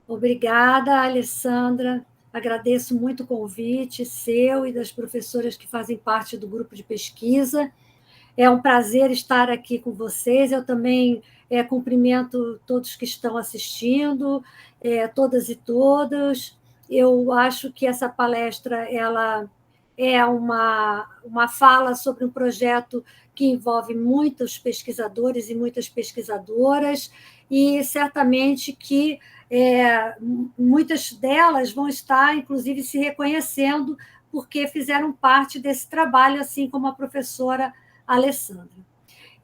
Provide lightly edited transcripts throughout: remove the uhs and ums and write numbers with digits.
Obrigada, Alessandra. Agradeço muito o convite seu e das professoras que fazem parte do grupo de pesquisa. É um prazer estar aqui com vocês. Eu também cumprimento todos que estão assistindo, todas e todos. Eu acho que essa palestra ela é uma fala sobre um projeto que envolve muitos pesquisadores e muitas pesquisadoras, e certamente que muitas delas vão estar, inclusive, se reconhecendo, porque fizeram parte desse trabalho, assim como a professora Alessandra.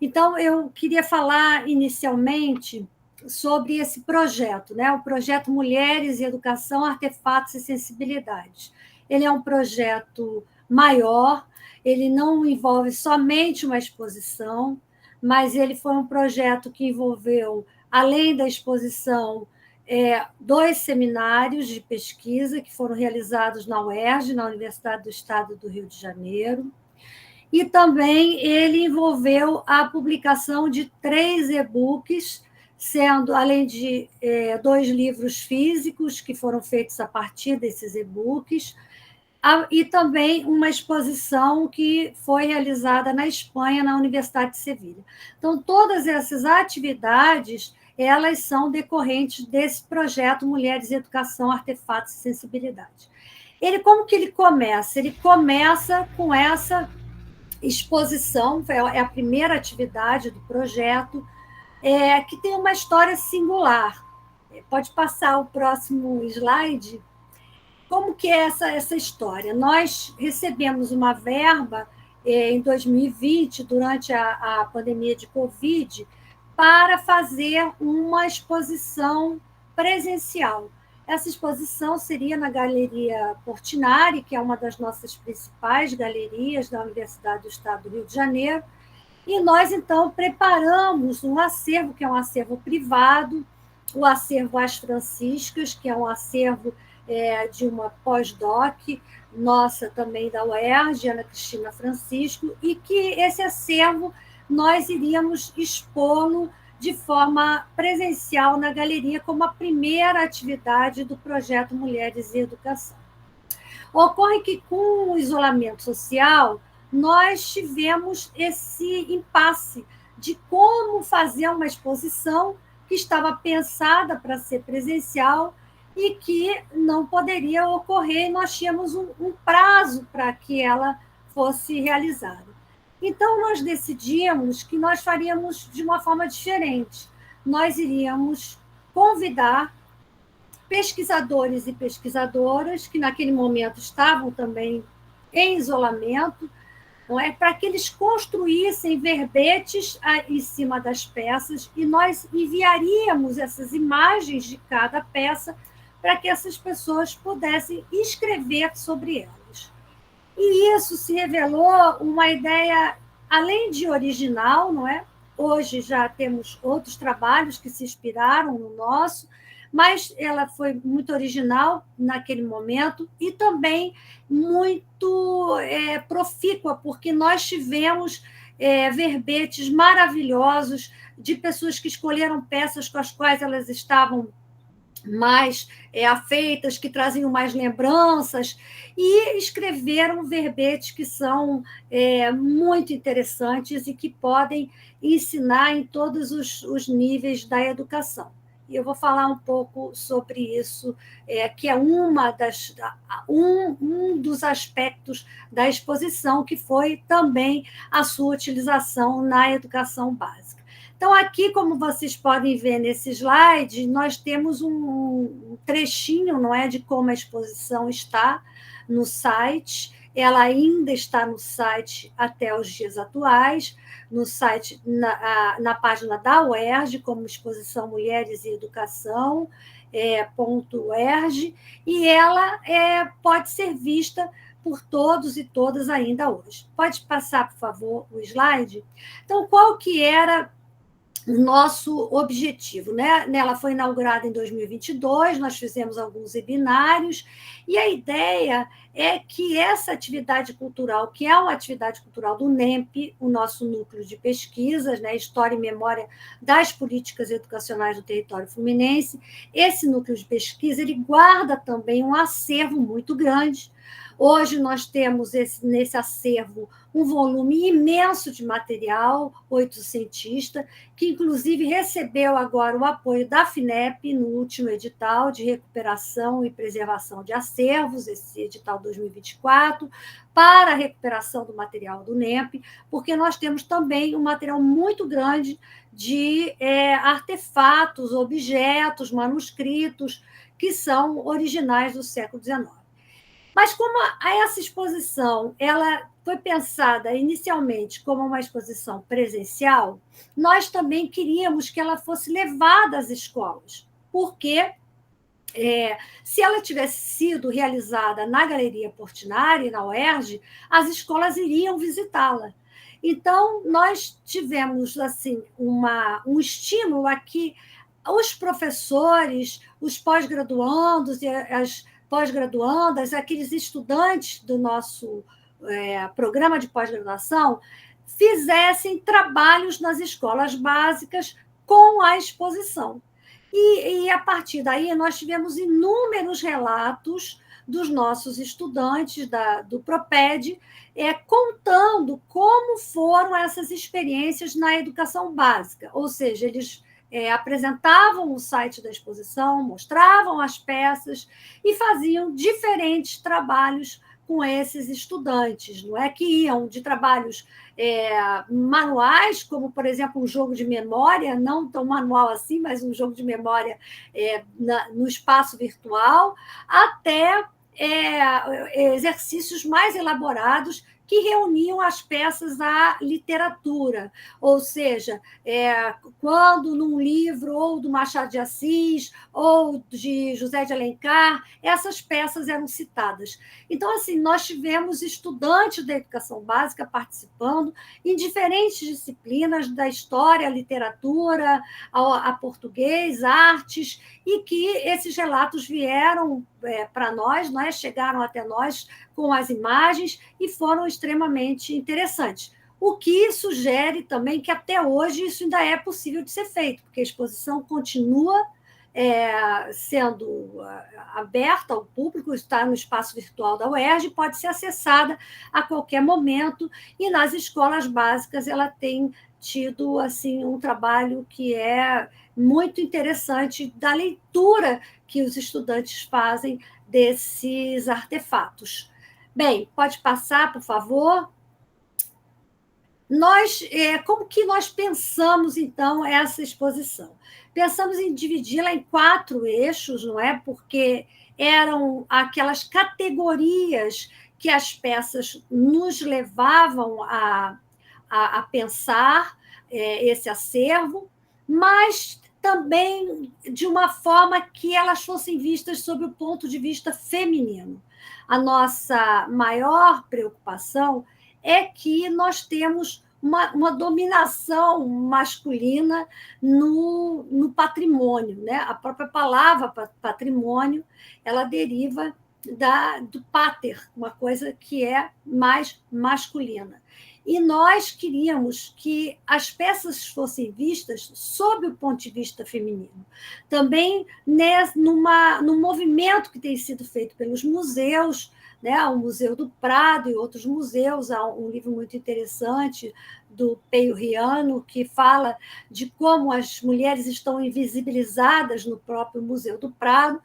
Então, eu queria falar inicialmente sobre esse projeto, né? O projeto Mulheres e Educação, Artefatos e Sensibilidades. Ele é um projeto maior, ele não envolve somente uma exposição, mas ele foi um projeto que envolveu, além da exposição, dois seminários de pesquisa que foram realizados na UERJ, na Universidade do Estado do Rio de Janeiro, e também ele envolveu a publicação de 3 e-books, sendo, além de 2 livros físicos, que foram feitos a partir desses e-books, e também uma exposição que foi realizada na Espanha, na Universidade de Sevilha. Então, todas essas atividades, elas são decorrentes desse projeto Mulheres e Educação, Artefatos e Sensibilidade. Como que ele começa? Ele começa com essa exposição, é a primeira atividade do projeto, que tem uma história singular. Pode passar o próximo slide. Como que é essa história? Nós recebemos uma verba em 2020, durante a pandemia de Covid, para fazer uma exposição presencial. Essa exposição seria na Galeria Portinari, que é uma das nossas principais galerias da Universidade do Estado do Rio de Janeiro, e nós, então, preparamos um acervo, que é um acervo privado, o acervo As Franciscas, que é um acervo de uma pós-doc, nossa também da UERJ, Ana Cristina Francisco, e que esse acervo nós iríamos expô-lo de forma presencial na galeria, como a primeira atividade do projeto Mulheres e Educação. Ocorre que, com o isolamento social, nós tivemos esse impasse de como fazer uma exposição que estava pensada para ser presencial e que não poderia ocorrer, e nós tínhamos um prazo para que ela fosse realizada. Então, nós decidimos que nós faríamos de uma forma diferente. Nós iríamos convidar pesquisadores e pesquisadoras que, naquele momento, estavam também em isolamento, não é? Para que eles construíssem verbetes em cima das peças, e nós enviaríamos essas imagens de cada peça para que essas pessoas pudessem escrever sobre elas. E isso se revelou uma ideia, além de original, não é? Hoje já temos outros trabalhos que se inspiraram no nosso, mas ela foi muito original naquele momento e também muito profícua, porque nós tivemos verbetes maravilhosos de pessoas que escolheram peças com as quais elas estavam mais afeitas, que traziam mais lembranças, e escreveram verbetes que são muito interessantes e que podem ensinar em todos os níveis da educação. E eu vou falar um pouco sobre isso, que é um dos aspectos da exposição, que foi também a sua utilização na educação básica. Então, aqui, como vocês podem ver nesse slide, nós temos um trechinho, não é, de como a exposição está no site. Ela ainda está no site até os dias atuais, no site, na página da UERJ, como exposição Mulheres e Educação, .UERJ, e ela pode ser vista por todos e todas ainda hoje. Pode passar, por favor, o slide? Então, qual que era o nosso objetivo, né? Ela foi inaugurada em 2022, nós fizemos alguns webinários, e a ideia é que essa atividade cultural, que é uma atividade cultural do NEMP, o nosso núcleo de pesquisas, né, História e Memória das Políticas Educacionais do Território Fluminense, esse núcleo de pesquisa ele guarda também um acervo muito grande. Hoje nós temos nesse acervo um volume imenso de material oitocentista, que inclusive recebeu agora o apoio da FINEP no último edital de recuperação e preservação de acervos, esse edital 2024, para a recuperação do material do NEMP, porque nós temos também um material muito grande de artefatos, objetos, manuscritos, que são originais do século XIX. Mas como essa exposição ela foi pensada inicialmente como uma exposição presencial, nós também queríamos que ela fosse levada às escolas, porque se ela tivesse sido realizada na Galeria Portinari, na UERJ, as escolas iriam visitá-la. Então, nós tivemos assim um estímulo a que os professores, os pós-graduandos e as pós-graduandas, aqueles estudantes do nosso programa de pós-graduação, fizessem trabalhos nas escolas básicas com a exposição. E a partir daí, nós tivemos inúmeros relatos dos nossos estudantes do PROPED, contando como foram essas experiências na educação básica, ou seja, eles apresentavam o site da exposição, mostravam as peças e faziam diferentes trabalhos com esses estudantes, não é que iam de trabalhos manuais, como, por exemplo, um jogo de memória, não tão manual assim, mas um jogo de memória no espaço virtual, até exercícios mais elaborados que reuniam as peças à literatura, ou seja, quando num livro ou do Machado de Assis ou de José de Alencar, essas peças eram citadas. Então, assim, nós tivemos estudantes da educação básica participando em diferentes disciplinas da história, a literatura, a português, artes, e que esses relatos vieram para nós, chegaram até nós com as imagens e foram extremamente interessantes. O que sugere também que até hoje isso ainda é possível de ser feito, porque a exposição continua sendo aberta ao público, está no espaço virtual da UERJ, pode ser acessada a qualquer momento, e nas escolas básicas ela tem tido assim um trabalho que é muito interessante da leitura que os estudantes fazem desses artefatos. Bem, pode passar, por favor. Como que nós pensamos, então, essa exposição? Pensamos em dividi-la em 4 eixos, não é? Porque eram aquelas categorias que as peças nos levavam a pensar esse acervo, mas também de uma forma que elas fossem vistas sob o ponto de vista feminino. A nossa maior preocupação é que nós temos uma dominação masculina no patrimônio, né? A própria palavra patrimônio ela deriva do pater, uma coisa que é mais masculina. E nós queríamos que as peças fossem vistas sob o ponto de vista feminino. Também num movimento que tem sido feito pelos museus, né, o Museu do Prado e outros museus. Há um livro muito interessante do Peio Riano, que fala de como as mulheres estão invisibilizadas no próprio Museu do Prado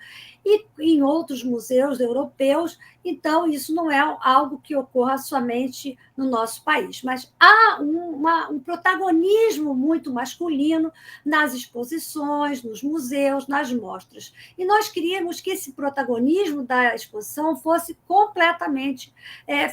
e em outros museus europeus. Então, isso não é algo que ocorra somente no nosso país, mas há um protagonismo muito masculino nas exposições, nos museus, nas mostras. E nós queríamos que esse protagonismo da exposição fosse completamente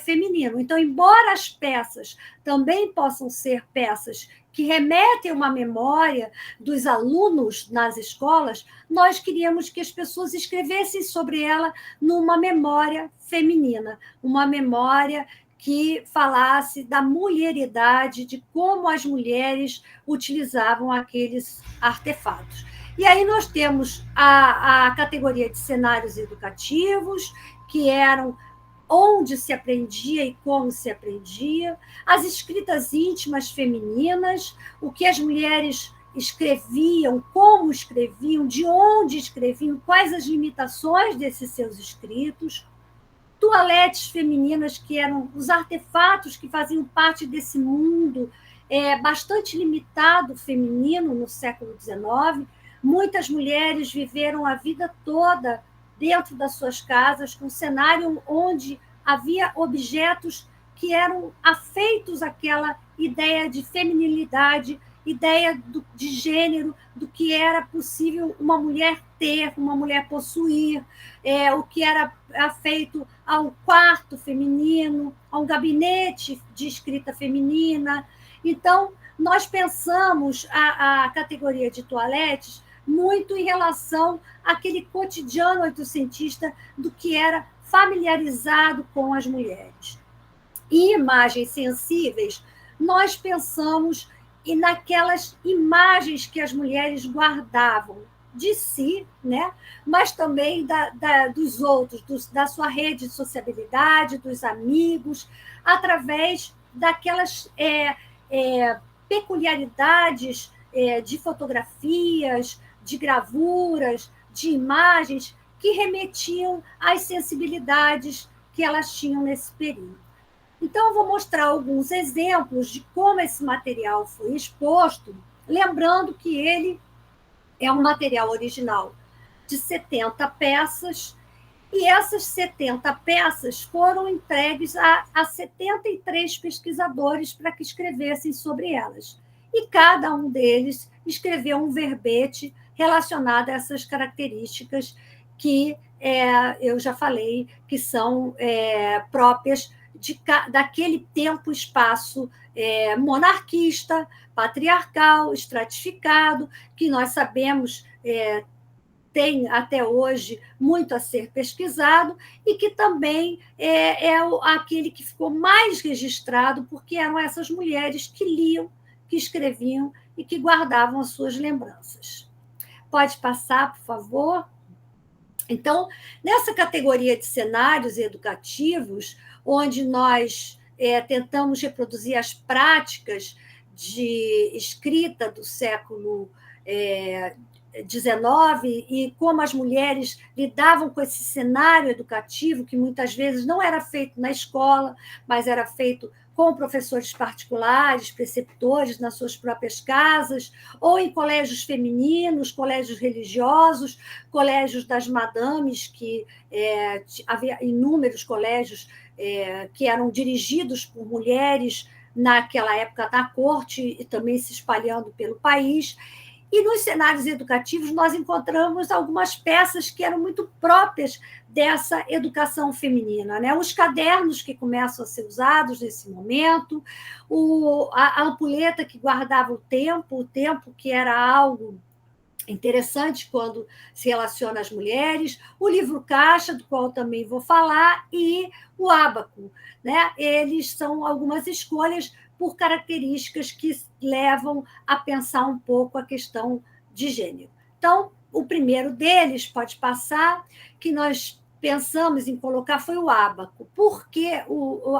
feminino. Então, embora as peças também possam ser peças que remetem a uma memória dos alunos nas escolas, nós queríamos que as pessoas escrevessem sobre ela numa memória feminina, uma memória que falasse da mulheridade, de como as mulheres utilizavam aqueles artefatos. E aí nós temos a categoria de cenários educativos, que eram onde se aprendia e como se aprendia, as escritas íntimas femininas, o que as mulheres escreviam, como escreviam, de onde escreviam, quais as limitações desses seus escritos, toaletes femininas, que eram os artefatos que faziam parte desse mundo bastante limitado feminino no século XIX. Muitas mulheres viveram a vida toda dentro das suas casas, com um cenário onde havia objetos que eram afeitos àquela ideia de feminilidade, ideia de gênero, do que era possível uma mulher ter, uma mulher possuir, o que era afeito a um quarto feminino, a um gabinete de escrita feminina. Então, nós pensamos a categoria de toaletes muito em relação àquele cotidiano oitocentista do que era familiarizado com as mulheres. E imagens sensíveis, nós pensamos naquelas imagens que as mulheres guardavam de si, né? Mas também dos outros, da sua rede de sociabilidade, dos amigos, através daquelas peculiaridades de fotografias, de gravuras, de imagens que remetiam às sensibilidades que elas tinham nesse período. Então, eu vou mostrar alguns exemplos de como esse material foi exposto, lembrando que ele é um material original de 70 peças, e essas 70 peças foram entregues a 73 pesquisadores para que escrevessem sobre elas. E cada um deles escreveu um verbete relacionado a essas características que eu já falei que são próprias daquele tempo e espaço monarquista, patriarcal, estratificado, que nós sabemos tem até hoje muito a ser pesquisado, e que também é aquele que ficou mais registrado, porque eram essas mulheres que liam, que escreviam e que guardavam as suas lembranças. Pode passar, por favor? Então, nessa categoria de cenários educativos, onde nós tentamos reproduzir as práticas de escrita do século XIX e como as mulheres lidavam com esse cenário educativo, que muitas vezes não era feito na escola, mas era feito com professores particulares, preceptores nas suas próprias casas, ou em colégios femininos, colégios religiosos, colégios das madames, que havia inúmeros colégios que eram dirigidos por mulheres naquela época na corte e também se espalhando pelo país. E nos cenários educativos nós encontramos algumas peças que eram muito próprias dessa educação feminina, né? Os cadernos que começam a ser usados nesse momento, a ampulheta que guardava o tempo que era algo interessante quando se relaciona às mulheres, o livro-caixa, do qual também vou falar, e o ábaco, né? Eles são algumas escolhas por características que levam a pensar um pouco a questão de gênero. Então, o primeiro deles, pode passar, que nós pensamos em colocar foi o ábaco, porque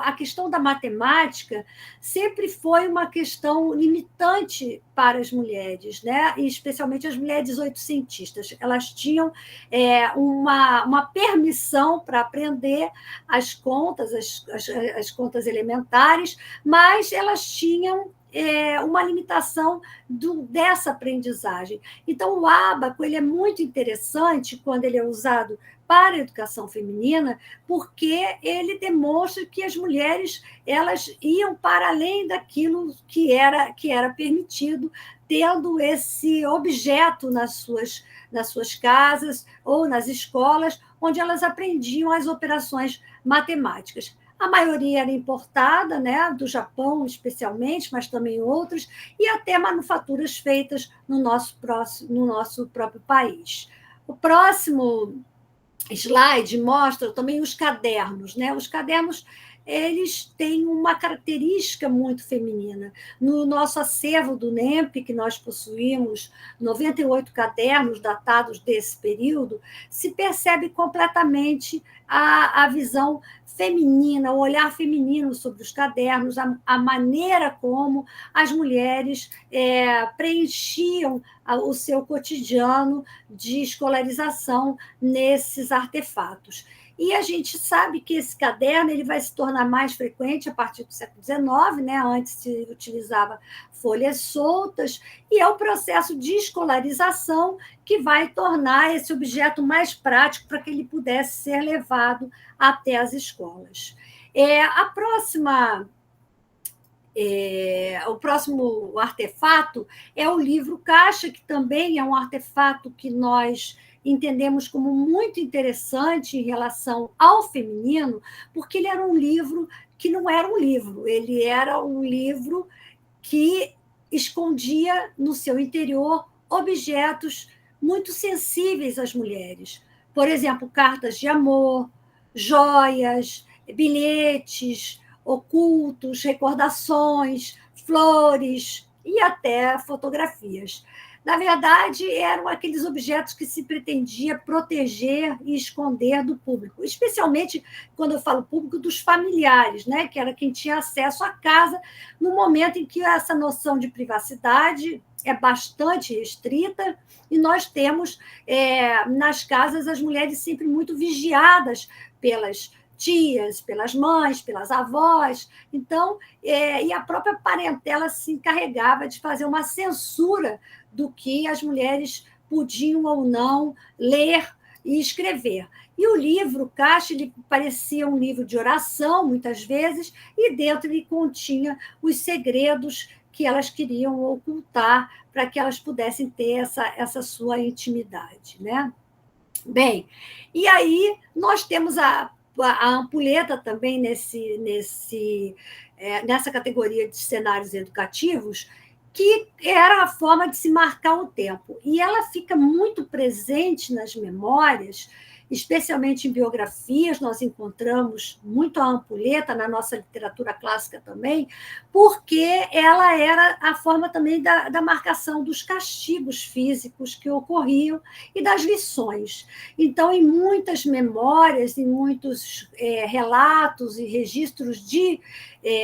a questão da matemática sempre foi uma questão limitante para as mulheres, né? E especialmente as mulheres oitocentistas. Elas tinham uma permissão para aprender as contas, as contas elementares, mas elas tinham uma limitação dessa aprendizagem. Então, o ábaco ele é muito interessante quando ele é usado para a educação feminina, porque ele demonstra que as mulheres elas iam para além daquilo que era permitido, tendo esse objeto nas suas casas ou nas escolas, onde elas aprendiam as operações matemáticas. A maioria era importada, né, do Japão, especialmente, mas também outras, e até manufaturas feitas no nosso próprio país. O próximo slide mostra também os cadernos, né? Os cadernos eles têm uma característica muito feminina. No nosso acervo do NEMP, que nós possuímos 98 cadernos datados desse período, se percebe completamente a visão feminina, o olhar feminino sobre os cadernos, a maneira como as mulheres preenchiam o seu cotidiano de escolarização nesses artefatos. E a gente sabe que esse caderno ele vai se tornar mais frequente a partir do século XIX, né? Antes se utilizava folhas soltas, e é o processo de escolarização que vai tornar esse objeto mais prático para que ele pudesse ser levado até as escolas. O próximo artefato é o livro caixa, que também é um artefato que nós entendemos como muito interessante em relação ao feminino, porque ele era um livro que não era um livro, ele era um livro que escondia no seu interior objetos muito sensíveis às mulheres. Por exemplo, cartas de amor, joias, bilhetes ocultos, recordações, flores e até fotografias. Na verdade, eram aqueles objetos que se pretendia proteger e esconder do público, especialmente, quando eu falo público, dos familiares, né? Que era quem tinha acesso à casa, no momento em que essa noção de privacidade é bastante restrita, e nós temos, nas casas, as mulheres sempre muito vigiadas pelas tias, pelas mães, pelas avós. Então, e a própria parentela se encarregava de fazer uma censura do que as mulheres podiam ou não ler e escrever. E o livro caixa ele parecia um livro de oração, muitas vezes, e dentro ele continha os segredos que elas queriam ocultar para que elas pudessem ter essa sua intimidade, né? Bem, e aí nós temos a ampulheta também nessa categoria de cenários educativos, que era a forma de se marcar o tempo. E ela fica muito presente nas memórias, especialmente em biografias, nós encontramos muito a ampulheta na nossa literatura clássica também, porque ela era a forma também da marcação dos castigos físicos que ocorriam e das lições. Então, em muitas memórias, em muitos relatos e registros de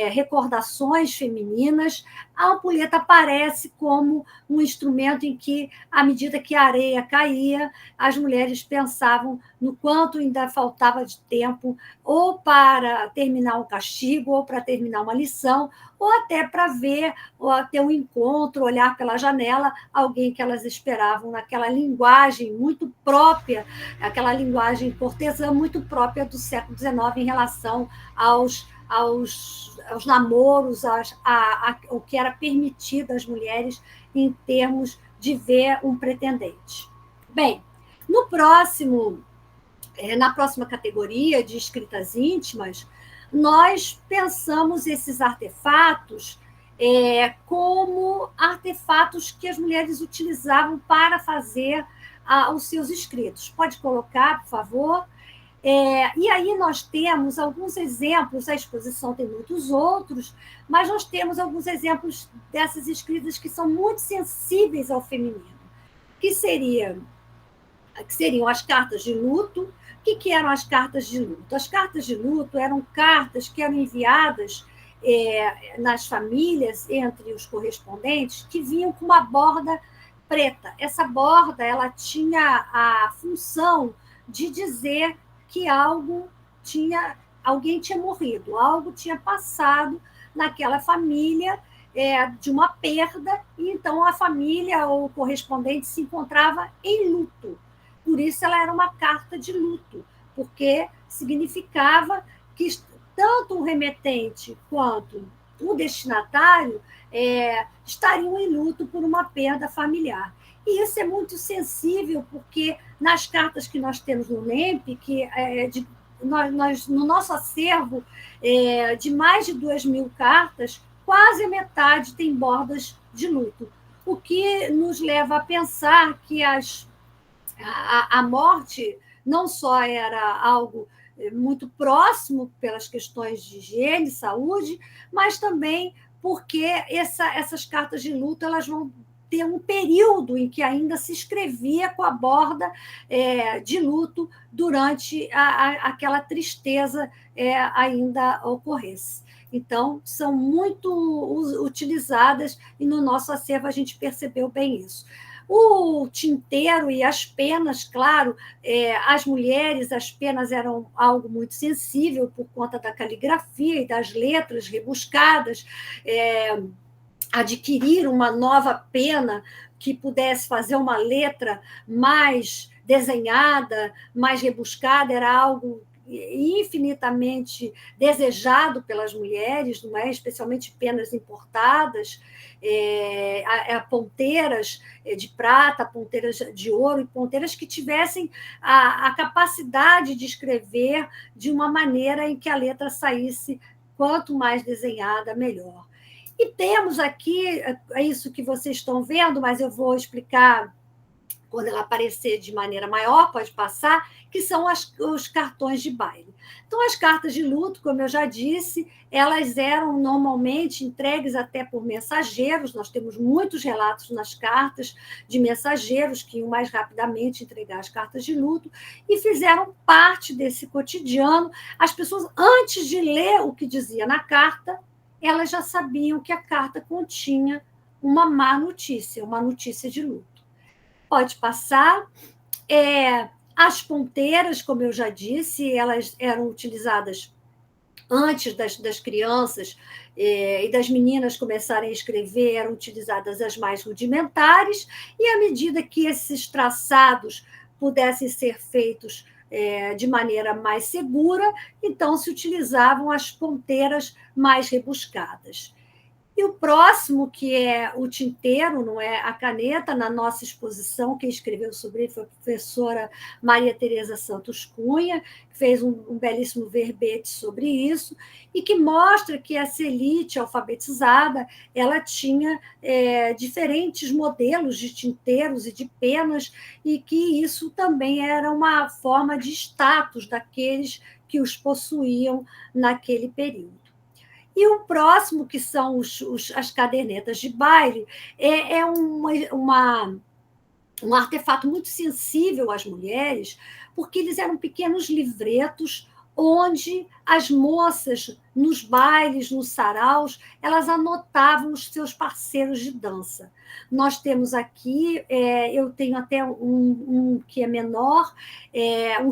recordações femininas, a ampulheta aparece como um instrumento em que, à medida que a areia caía, as mulheres pensavam no quanto ainda faltava de tempo ou para terminar um castigo, ou para terminar uma lição, ou até para ver, ou ter um encontro, olhar pela janela, alguém que elas esperavam naquela linguagem muito própria, aquela linguagem cortesã muito própria do século XIX em relação aos namoros, o que era permitido às mulheres em termos de ver um pretendente. Bem, na próxima categoria de escritas íntimas, nós pensamos esses artefatos como artefatos que as mulheres utilizavam para fazer os seus escritos. Pode colocar, por favor? E aí nós temos alguns exemplos, a exposição tem muitos outros, mas nós temos alguns exemplos dessas escritas que são muito sensíveis ao feminino, que seriam as cartas de luto. O que eram as cartas de luto? As cartas de luto eram cartas que eram enviadas nas famílias, entre os correspondentes, que vinham com uma borda preta. Essa borda ela tinha a função de dizer que alguém tinha morrido, algo tinha passado naquela família, de uma perda, e então a família ou o correspondente se encontrava em luto. Por isso ela era uma carta de luto, porque significava que tanto o remetente quanto o destinatário estariam em luto por uma perda familiar. E isso é muito sensível, porque nas cartas que nós temos no NEMP, no nosso acervo de mais de 2.000 cartas, quase a metade tem bordas de luto, o que nos leva a pensar que a morte não só era algo muito próximo pelas questões de higiene, saúde, mas também porque essas cartas de luto elas vão ter um período em que ainda se escrevia com a borda de luto durante aquela tristeza ainda ocorresse. Então, são muito utilizadas e no nosso acervo a gente percebeu bem isso. O tinteiro e as penas, claro, as mulheres, as penas eram algo muito sensível por conta da caligrafia e das letras rebuscadas, adquirir uma nova pena que pudesse fazer uma letra mais desenhada, mais rebuscada, era algo infinitamente desejado pelas mulheres, não é? Especialmente penas importadas, ponteiras de prata, ponteiras de ouro e ponteiras que tivessem a capacidade de escrever de uma maneira em que a letra saísse quanto mais desenhada, melhor. E temos aqui, é isso que vocês estão vendo, mas eu vou explicar quando ela aparecer de maneira maior, pode passar, que são os cartões de baile. Então, as cartas de luto, como eu já disse, elas eram normalmente entregues até por mensageiros, nós temos muitos relatos nas cartas de mensageiros que iam mais rapidamente entregar as cartas de luto e fizeram parte desse cotidiano. As pessoas, antes de ler o que dizia na carta, elas já sabiam que a carta continha uma má notícia, uma notícia de luto. Pode passar. As ponteiras, como eu já disse, elas eram utilizadas antes das crianças e das meninas começarem a escrever, eram utilizadas as mais rudimentares, e à medida que esses traçados pudessem ser feitos de maneira mais segura, então se utilizavam as ponteiras mais rebuscadas. E o próximo, que é o tinteiro, não é a caneta, na nossa exposição, quem escreveu sobre ele foi a professora Maria Tereza Santos Cunha, que fez um belíssimo verbete sobre isso, e que mostra que essa elite alfabetizada ela tinha diferentes modelos de tinteiros e de penas, e que isso também era uma forma de status daqueles que os possuíam naquele período. E o próximo, que são as cadernetas de baile, é um artefato muito sensível às mulheres, porque eles eram pequenos livretos onde as moças, nos bailes, nos saraus, elas anotavam os seus parceiros de dança. Nós temos aqui, eu tenho até um que é menor,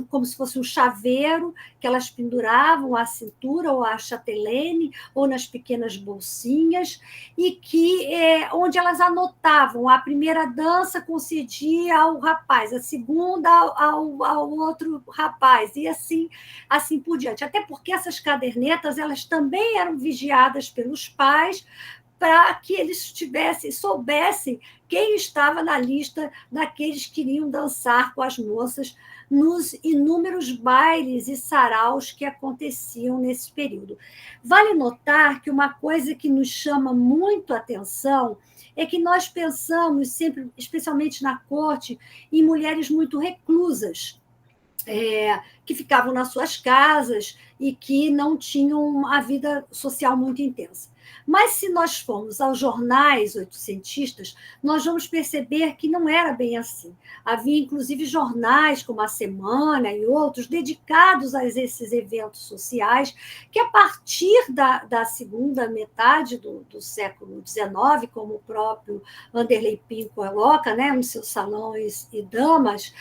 como se fosse um chaveiro, que elas penduravam à cintura, ou à chatelene, ou nas pequenas bolsinhas, e que onde elas anotavam: a primeira dança concedia ao rapaz, a segunda ao outro rapaz, e assim por diante. Até porque essas cadernetas elas também eram vigiadas pelos pais, para que eles soubessem quem estava na lista daqueles que iriam dançar com as moças nos inúmeros bailes e saraus que aconteciam nesse período. Vale notar que uma coisa que nos chama muito a atenção é que nós pensamos sempre, especialmente na corte, em mulheres muito reclusas, que ficavam nas suas casas e que não tinham a vida social muito intensa. Mas, se nós formos aos jornais oitocentistas, nós vamos perceber que não era bem assim. Havia, inclusive, jornais como A Semana e outros dedicados a esses eventos sociais, que, a partir da segunda metade do século XIX, como o próprio Vanderlei Pinho coloca, né, nos seus Salões e Damas,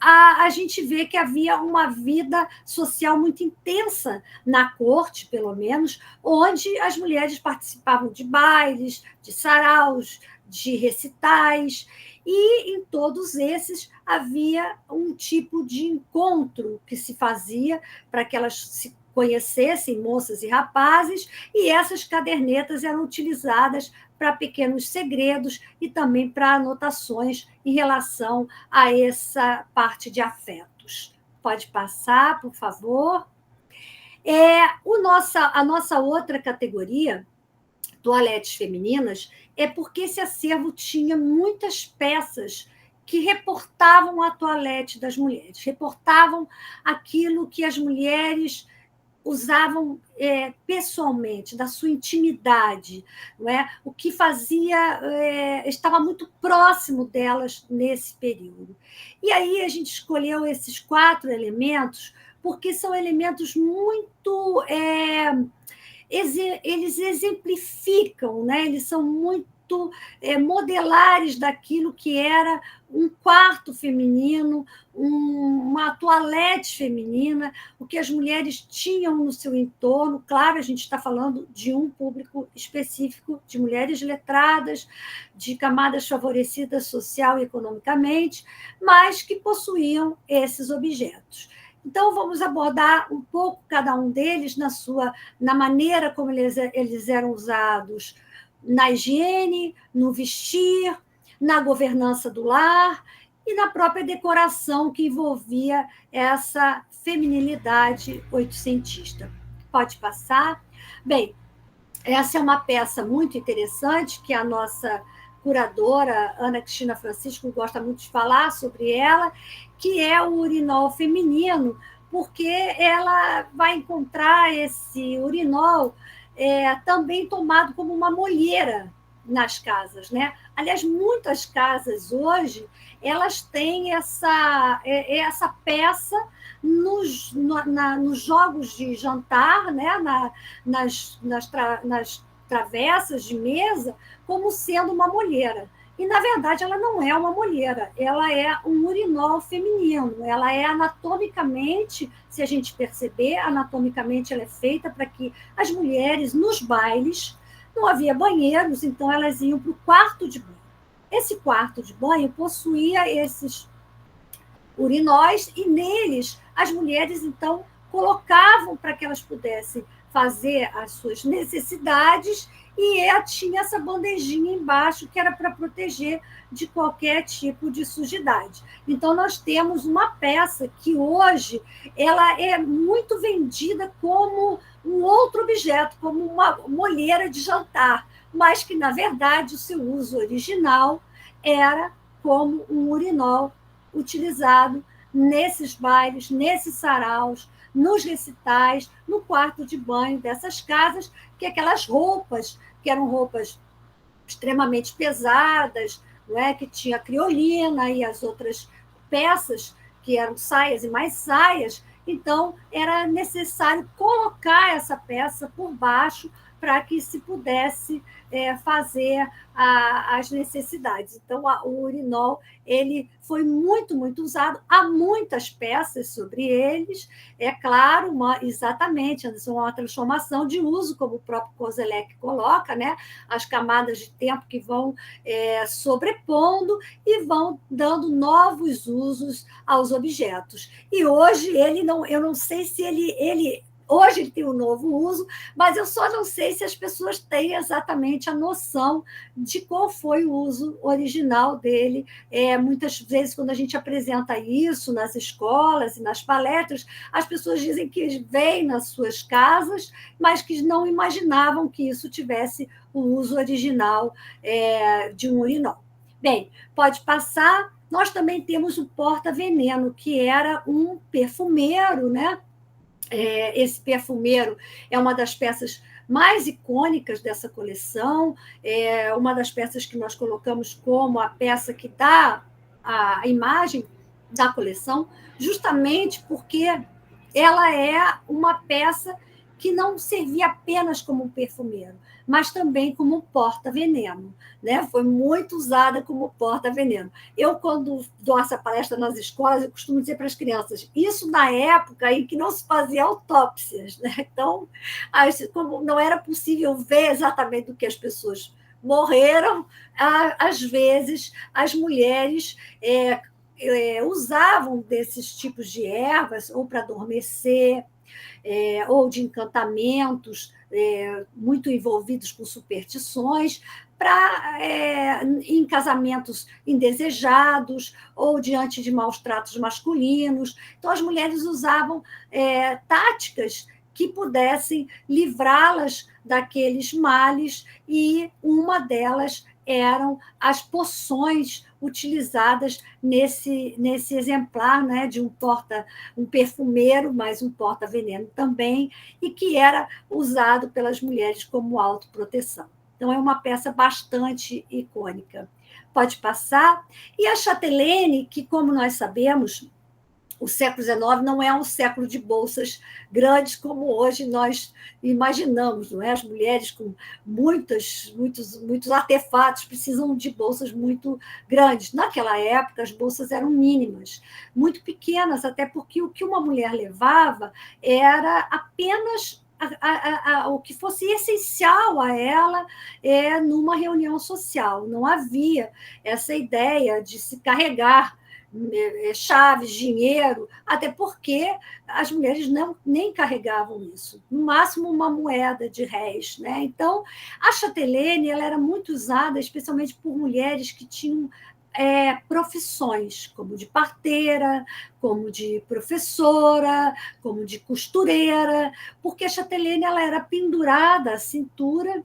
a gente vê que havia uma vida social muito intensa na corte, pelo menos, onde as mulheres participavam de bailes, de saraus, de recitais, e em todos esses havia um tipo de encontro que se fazia para que elas se conhecessem, moças e rapazes, e essas cadernetas eram utilizadas para pequenos segredos e também para anotações em relação a essa parte de afetos. Pode passar, por favor. A nossa outra categoria, toaletes femininas, é porque esse acervo tinha muitas peças que reportavam a toalete das mulheres, reportavam aquilo que as mulheres usavam pessoalmente, da sua intimidade, não é? O que fazia, estava muito próximo delas nesse período. E aí a gente escolheu esses 4 elementos, porque são elementos muito. Eles exemplificam, né? Eles são muito modelares daquilo que era um quarto feminino, uma toalete feminina, o que as mulheres tinham no seu entorno. Claro, a gente está falando de um público específico, de mulheres letradas, de camadas favorecidas social e economicamente, mas que possuíam esses objetos. Então, vamos abordar um pouco cada um deles na maneira como eles eram usados na higiene, no vestir, na governança do lar e na própria decoração que envolvia essa feminilidade oitocentista. Pode passar? Bem, essa é uma peça muito interessante que a nossa curadora, Ana Cristina Francisco, gosta muito de falar sobre ela, que é o urinol feminino, porque ela vai encontrar esse urinol também tomado como uma molheira nas casas, né? Aliás, muitas casas hoje elas têm essa peça nos jogos de jantar, né? Nas travessas de mesa, como sendo uma molheira. E, na verdade, ela não é uma molheira, ela é um urinol feminino. Ela é anatomicamente, se a gente perceber, anatomicamente ela é feita para que as mulheres, nos bailes, não havia banheiros, então elas iam para o quarto de banho. Esse quarto de banho possuía esses urinóis e neles as mulheres, então, colocavam para que elas pudessem fazer as suas necessidades e tinha essa bandejinha embaixo que era para proteger de qualquer tipo de sujidade. Então, nós temos uma peça que hoje ela é muito vendida como um outro objeto, como uma molheira de jantar, mas que, na verdade, o seu uso original era como um urinol utilizado nesses bailes, nesses saraus, nos recitais, no quarto de banho dessas casas, que aquelas roupas, que eram roupas extremamente pesadas, não é? Que tinha a criolina e as outras peças, que eram saias e mais saias, então era necessário colocar essa peça por baixo para que se pudesse fazer as necessidades. Então, o urinol ele foi muito, muito usado. Há muitas peças sobre eles, é claro, exatamente, uma transformação de uso, como o próprio Kozelek coloca, né? As camadas de tempo que vão sobrepondo e vão dando novos usos aos objetos. E hoje eu não sei se hoje ele tem um novo uso, mas eu só não sei se as pessoas têm exatamente a noção de qual foi o uso original dele. Muitas vezes, quando a gente apresenta isso nas escolas e nas palestras, as pessoas dizem que vêm nas suas casas, mas que não imaginavam que isso tivesse o uso original de um urinol. Bem, pode passar. Nós também temos o porta-veneno, que era um perfumeiro, né? Esse perfumeiro é uma das peças mais icônicas dessa coleção, é uma das peças que nós colocamos como a peça que dá a imagem da coleção, justamente porque ela é uma peça que não servia apenas como um perfumeiro, mas também como um porta-veneno, né? Foi muito usada como porta-veneno. Eu, quando dou essa palestra nas escolas, eu costumo dizer para as crianças, isso na época em que não se fazia autópsias, né? Então, como não era possível ver exatamente do que as pessoas morreram, às vezes as mulheres usavam desses tipos de ervas ou para adormecer, ou de encantamentos muito envolvidos com superstições, em casamentos indesejados ou diante de maus tratos masculinos. Então, as mulheres usavam táticas que pudessem livrá-las daqueles males, e uma delas eram as poções utilizadas nesse exemplar, né, de um perfumeiro, mas um porta-veneno também, e que era usado pelas mulheres como autoproteção. Então, é uma peça bastante icônica. Pode passar. E a chatelene, que, como nós sabemos, o século XIX não é um século de bolsas grandes como hoje nós imaginamos, não é? As mulheres com muitos artefatos precisam de bolsas muito grandes. Naquela época, as bolsas eram mínimas, muito pequenas, até porque o que uma mulher levava era apenas o que fosse essencial a ela numa reunião social. Não havia essa ideia de se carregar chaves, dinheiro, até porque as mulheres nem carregavam isso, no máximo uma moeda de réis. Né? Então, a chatelene ela era muito usada, especialmente por mulheres que tinham profissões, como de parteira, como de professora, como de costureira, porque a chatelene ela era pendurada à cintura.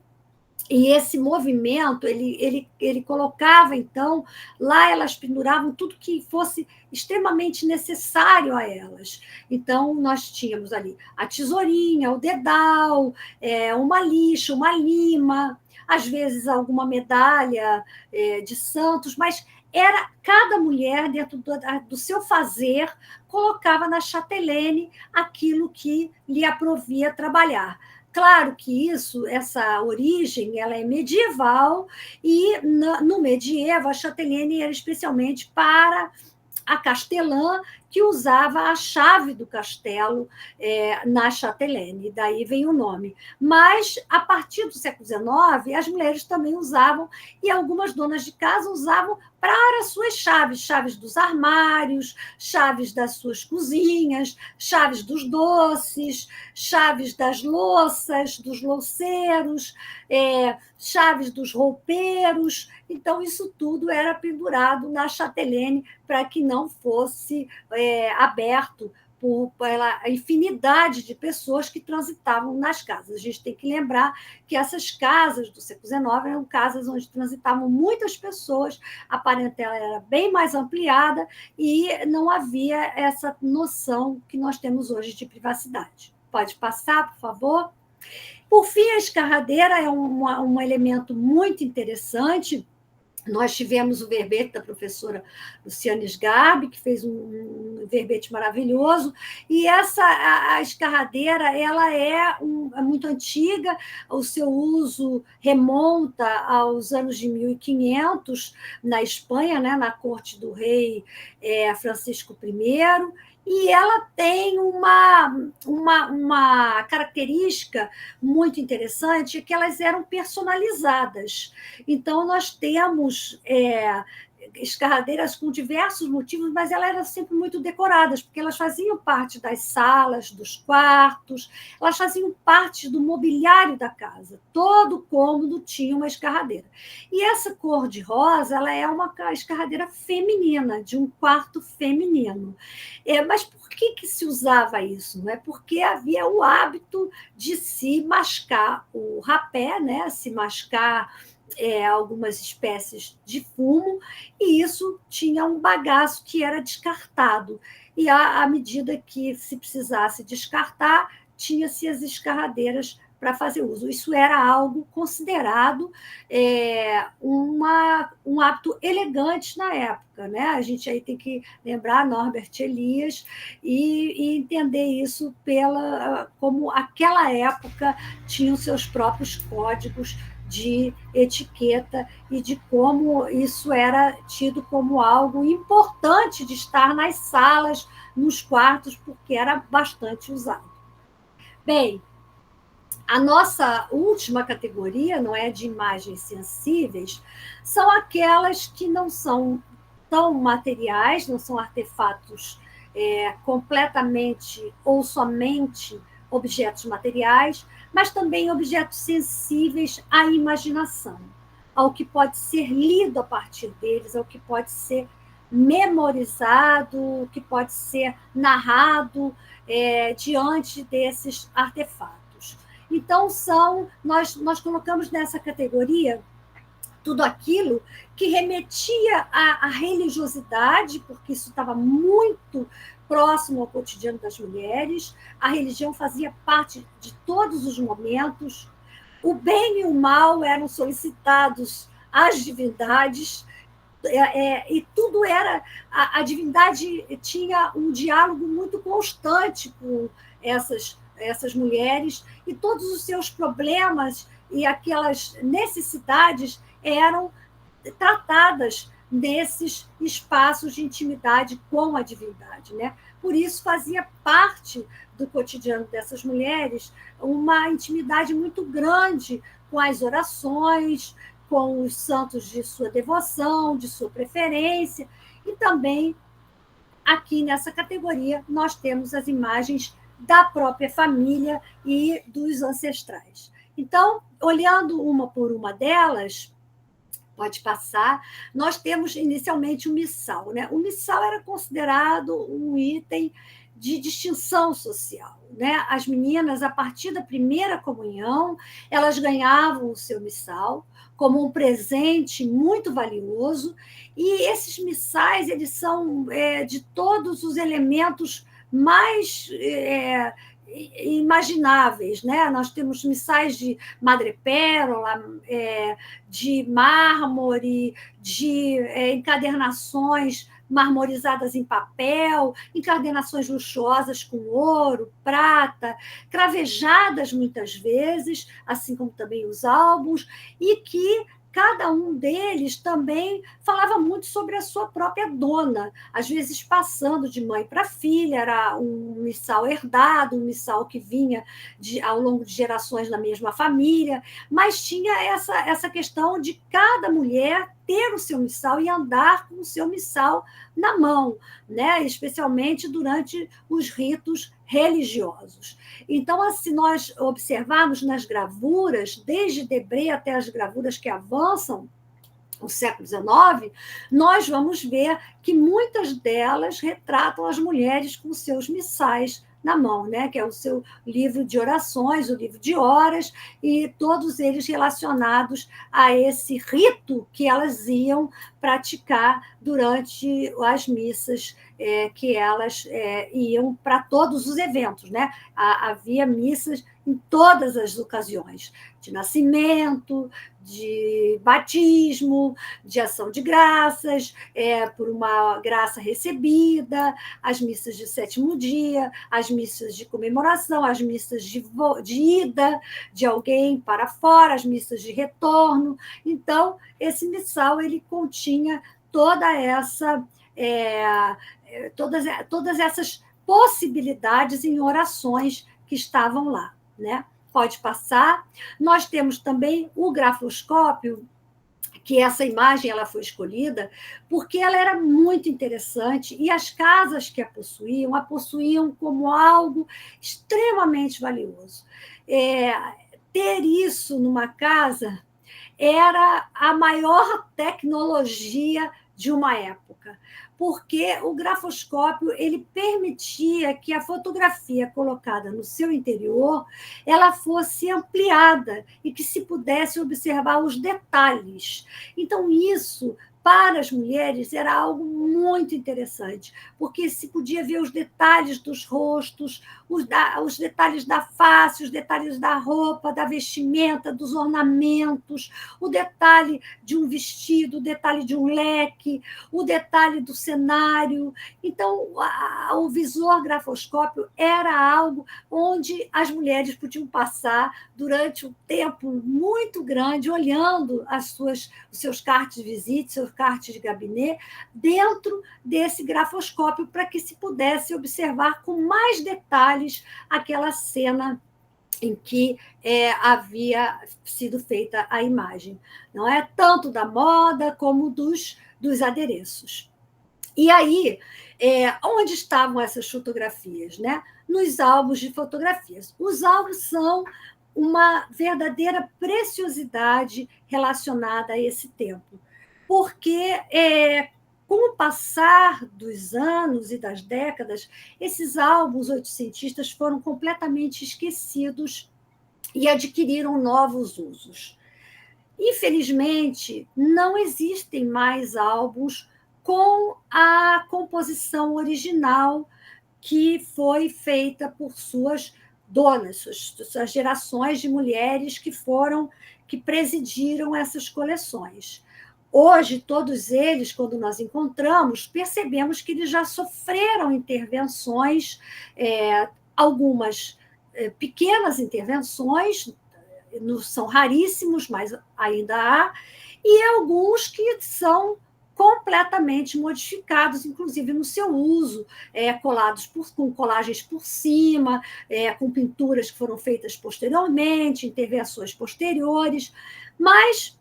E esse movimento, ele colocava, então, lá elas penduravam tudo que fosse extremamente necessário a elas. Então, nós tínhamos ali a tesourinha, o dedal, uma lixa, uma lima, às vezes alguma medalha de santos, mas era cada mulher, dentro do seu fazer, colocava na chatelene aquilo que lhe aprovia trabalhar. Claro que essa origem, ela é medieval, e no medievo a chatelene era especialmente para a castelã, que usava a chave do castelo na chatelene, daí vem o nome. Mas, a partir do século XIX, as mulheres também usavam, e algumas donas de casa usavam para as suas chaves dos armários, chaves das suas cozinhas, chaves dos doces, chaves das louças, dos louceiros, chaves dos roupeiros. Então, isso tudo era pendurado na chatelene para que não fosse aberto pela infinidade de pessoas que transitavam nas casas. A gente tem que lembrar que essas casas do século XIX eram casas onde transitavam muitas pessoas, a parentela era bem mais ampliada e não havia essa noção que nós temos hoje de privacidade. Pode passar, por favor? Por fim, a escarradeira é um elemento muito interessante. Nós tivemos o verbete da professora Luciane Sgarbi, que fez um verbete maravilhoso, e a escarradeira ela é muito antiga, o seu uso remonta aos anos de 1500, na Espanha, né, na corte do rei Francisco I, e ela tem uma característica muito interessante, que elas eram personalizadas. Então, nós temos escarradeiras com diversos motivos, mas elas eram sempre muito decoradas, porque elas faziam parte das salas, dos quartos, elas faziam parte do mobiliário da casa. Todo cômodo tinha uma escarradeira. E essa cor de rosa, ela é uma escarradeira feminina, de um quarto feminino. Mas por que se usava isso? Não é porque havia o hábito de se mascar o rapé, né? Se mascar algumas espécies de fumo, e isso tinha um bagaço que era descartado. E à medida que se precisasse descartar, tinha-se as escarradeiras para fazer uso. Isso era algo considerado um hábito elegante na época. Né? A gente aí tem que lembrar Norbert Elias e entender isso como aquela época tinha os seus próprios códigos de etiqueta e de como isso era tido como algo importante de estar nas salas, nos quartos, porque era bastante usado. Bem, a nossa última categoria, não é, de imagens sensíveis, são aquelas que não são tão materiais, não são artefatos completamente ou somente objetos materiais, mas também objetos sensíveis à imaginação, ao que pode ser lido a partir deles, ao que pode ser memorizado, o que pode ser narrado diante desses artefatos. Então, nós colocamos nessa categoria tudo aquilo que remetia à religiosidade, porque isso estava muito próximo ao cotidiano das mulheres, a religião fazia parte de todos os momentos, o bem e o mal eram solicitados às divindades, e tudo era. A divindade tinha um diálogo muito constante com essas mulheres, e todos os seus problemas e aquelas necessidades eram tratadas nesses espaços de intimidade com a divindade, né? Por isso fazia parte do cotidiano dessas mulheres uma intimidade muito grande com as orações, com os santos de sua devoção, de sua preferência, e também aqui nessa categoria nós temos as imagens da própria família e dos ancestrais. Então, olhando uma por uma delas, pode passar, nós temos inicialmente o missal, né? O missal era considerado um item de distinção social, né? As meninas, a partir da primeira comunhão, elas ganhavam o seu missal como um presente muito valioso, e esses missais, eles são de todos os elementos mais imagináveis, né? Nós temos missais de madrepérola, de mármore, de encadernações marmorizadas em papel, encadernações luxuosas com ouro, prata, cravejadas muitas vezes, assim como também os álbuns, e que cada um deles também falava muito sobre a sua própria dona, às vezes passando de mãe para filha, era um missal herdado, um missal que vinha ao longo de gerações na mesma família, mas tinha essa questão de cada mulher ter o seu missal e andar com o seu missal na mão, né? Especialmente durante os ritos religiosos. Então, se nós observarmos nas gravuras, desde Debré até as gravuras que avançam o século XIX, nós vamos ver que muitas delas retratam as mulheres com seus missais na mão, né? Que é o seu livro de orações, o livro de horas, e todos eles relacionados a esse rito que elas iam praticar durante as missas que elas iam para todos os eventos, né? Havia missas em todas as ocasiões, de nascimento, de batismo, de ação de graças, por uma graça recebida, as missas de sétimo dia, as missas de comemoração, as missas de ida de alguém para fora, as missas de retorno. Então, esse missal ele continha todas essas possibilidades em orações que estavam lá, né? Pode passar. Nós temos também o grafoscópio, que essa imagem ela foi escolhida porque ela era muito interessante e as casas que a possuíam como algo extremamente valioso. Ter isso numa casa era a maior tecnologia de uma época, porque o grafoscópio ele permitia que a fotografia colocada no seu interior ela fosse ampliada e que se pudesse observar os detalhes. Então, isso para as mulheres era algo muito interessante, porque se podia ver os detalhes dos rostos, os detalhes da face, os detalhes da roupa, da vestimenta, dos ornamentos, o detalhe de um vestido, o detalhe de um leque, o detalhe do cenário. Então, o visor grafoscópio era algo onde as mulheres podiam passar durante um tempo muito grande olhando os seus cartes de visite, seus cartes de gabinete, dentro desse grafoscópio, para que se pudesse observar com mais detalhes aquela cena em que havia sido feita a imagem. Não é tanto da moda como dos adereços. E aí, onde estavam essas fotografias? Né? Nos álbuns de fotografias. Os álbuns são uma verdadeira preciosidade relacionada a esse tempo, porque com o passar dos anos e das décadas, esses álbuns oitocentistas foram completamente esquecidos e adquiriram novos usos. Infelizmente, não existem mais álbuns com a composição original que foi feita por suas donas, suas gerações de mulheres que presidiram essas coleções. Hoje, todos eles, quando nós encontramos, percebemos que eles já sofreram intervenções, algumas pequenas intervenções, são raríssimos, mas ainda há, e alguns que são completamente modificados, inclusive no seu uso, colados com colagens por cima, com pinturas que foram feitas posteriormente, intervenções posteriores, mas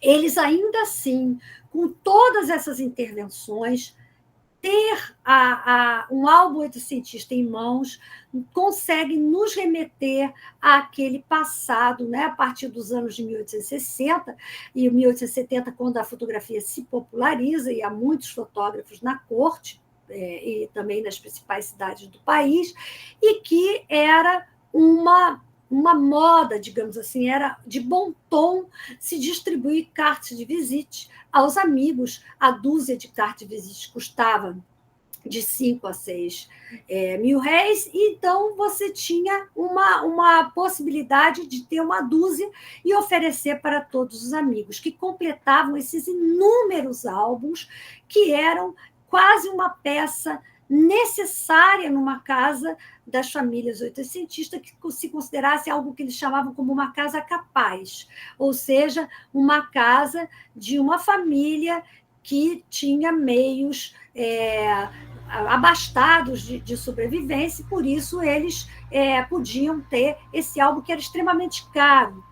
eles ainda assim, com todas essas intervenções, ter um álbum oitocentista em mãos consegue nos remeter àquele passado, né, a partir dos anos de 1860 e 1870, quando a fotografia se populariza, e há muitos fotógrafos na corte, e também nas principais cidades do país, e que era uma moda, digamos assim, era de bom tom se distribuir cartas de visite aos amigos. A dúzia de cartas de visite custava de 5 a 6 mil réis, então você tinha uma possibilidade de ter uma dúzia e oferecer para todos os amigos, que completavam esses inúmeros álbuns, que eram quase uma peça necessária numa casa das famílias oitocentistas, que se considerasse algo que eles chamavam como uma casa capaz, ou seja, uma casa de uma família que tinha meios abastados de sobrevivência, e por isso eles podiam ter esse álbum que era extremamente caro.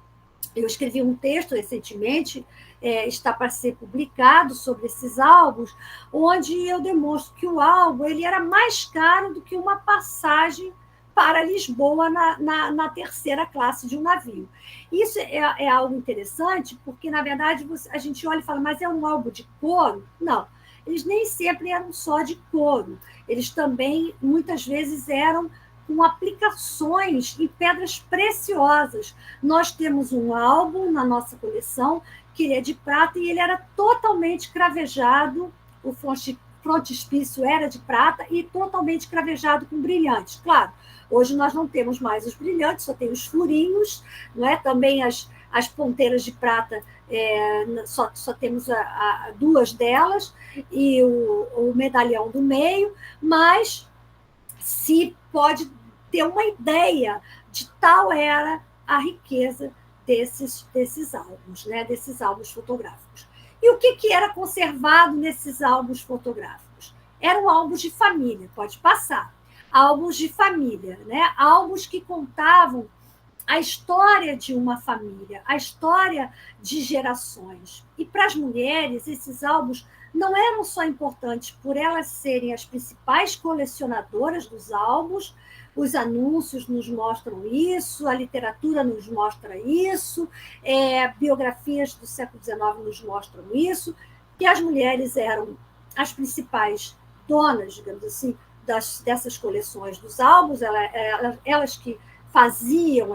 Eu escrevi um texto recentemente, está para ser publicado, sobre esses álbuns, onde eu demonstro que o álbum ele era mais caro do que uma passagem para Lisboa na terceira classe de um navio. Isso é algo interessante, porque, na verdade, a gente olha e fala, mas é um álbum de couro? Não, eles nem sempre eram só de couro, eles também, muitas vezes, eram com aplicações em pedras preciosas. Nós temos um álbum na nossa coleção que ele é de prata e ele era totalmente cravejado, o frontispício era de prata e totalmente cravejado com brilhantes. Claro, hoje nós não temos mais os brilhantes, só tem os furinhos, não é? Também as ponteiras de prata, só temos duas delas, e o medalhão do meio, mas se pode ter uma ideia de tal era a riqueza desses álbuns, né? Desses álbuns fotográficos. E o que era conservado nesses álbuns fotográficos? Eram álbuns de família, pode passar. Álbuns de família, né? Álbuns que contavam a história de uma família, a história de gerações. E para as mulheres, esses álbuns não eram só importantes por elas serem as principais colecionadoras dos álbuns, os anúncios nos mostram isso, a literatura nos mostra isso, biografias do século XIX nos mostram isso, que as mulheres eram as principais donas, digamos assim, dessas coleções dos álbuns, elas que faziam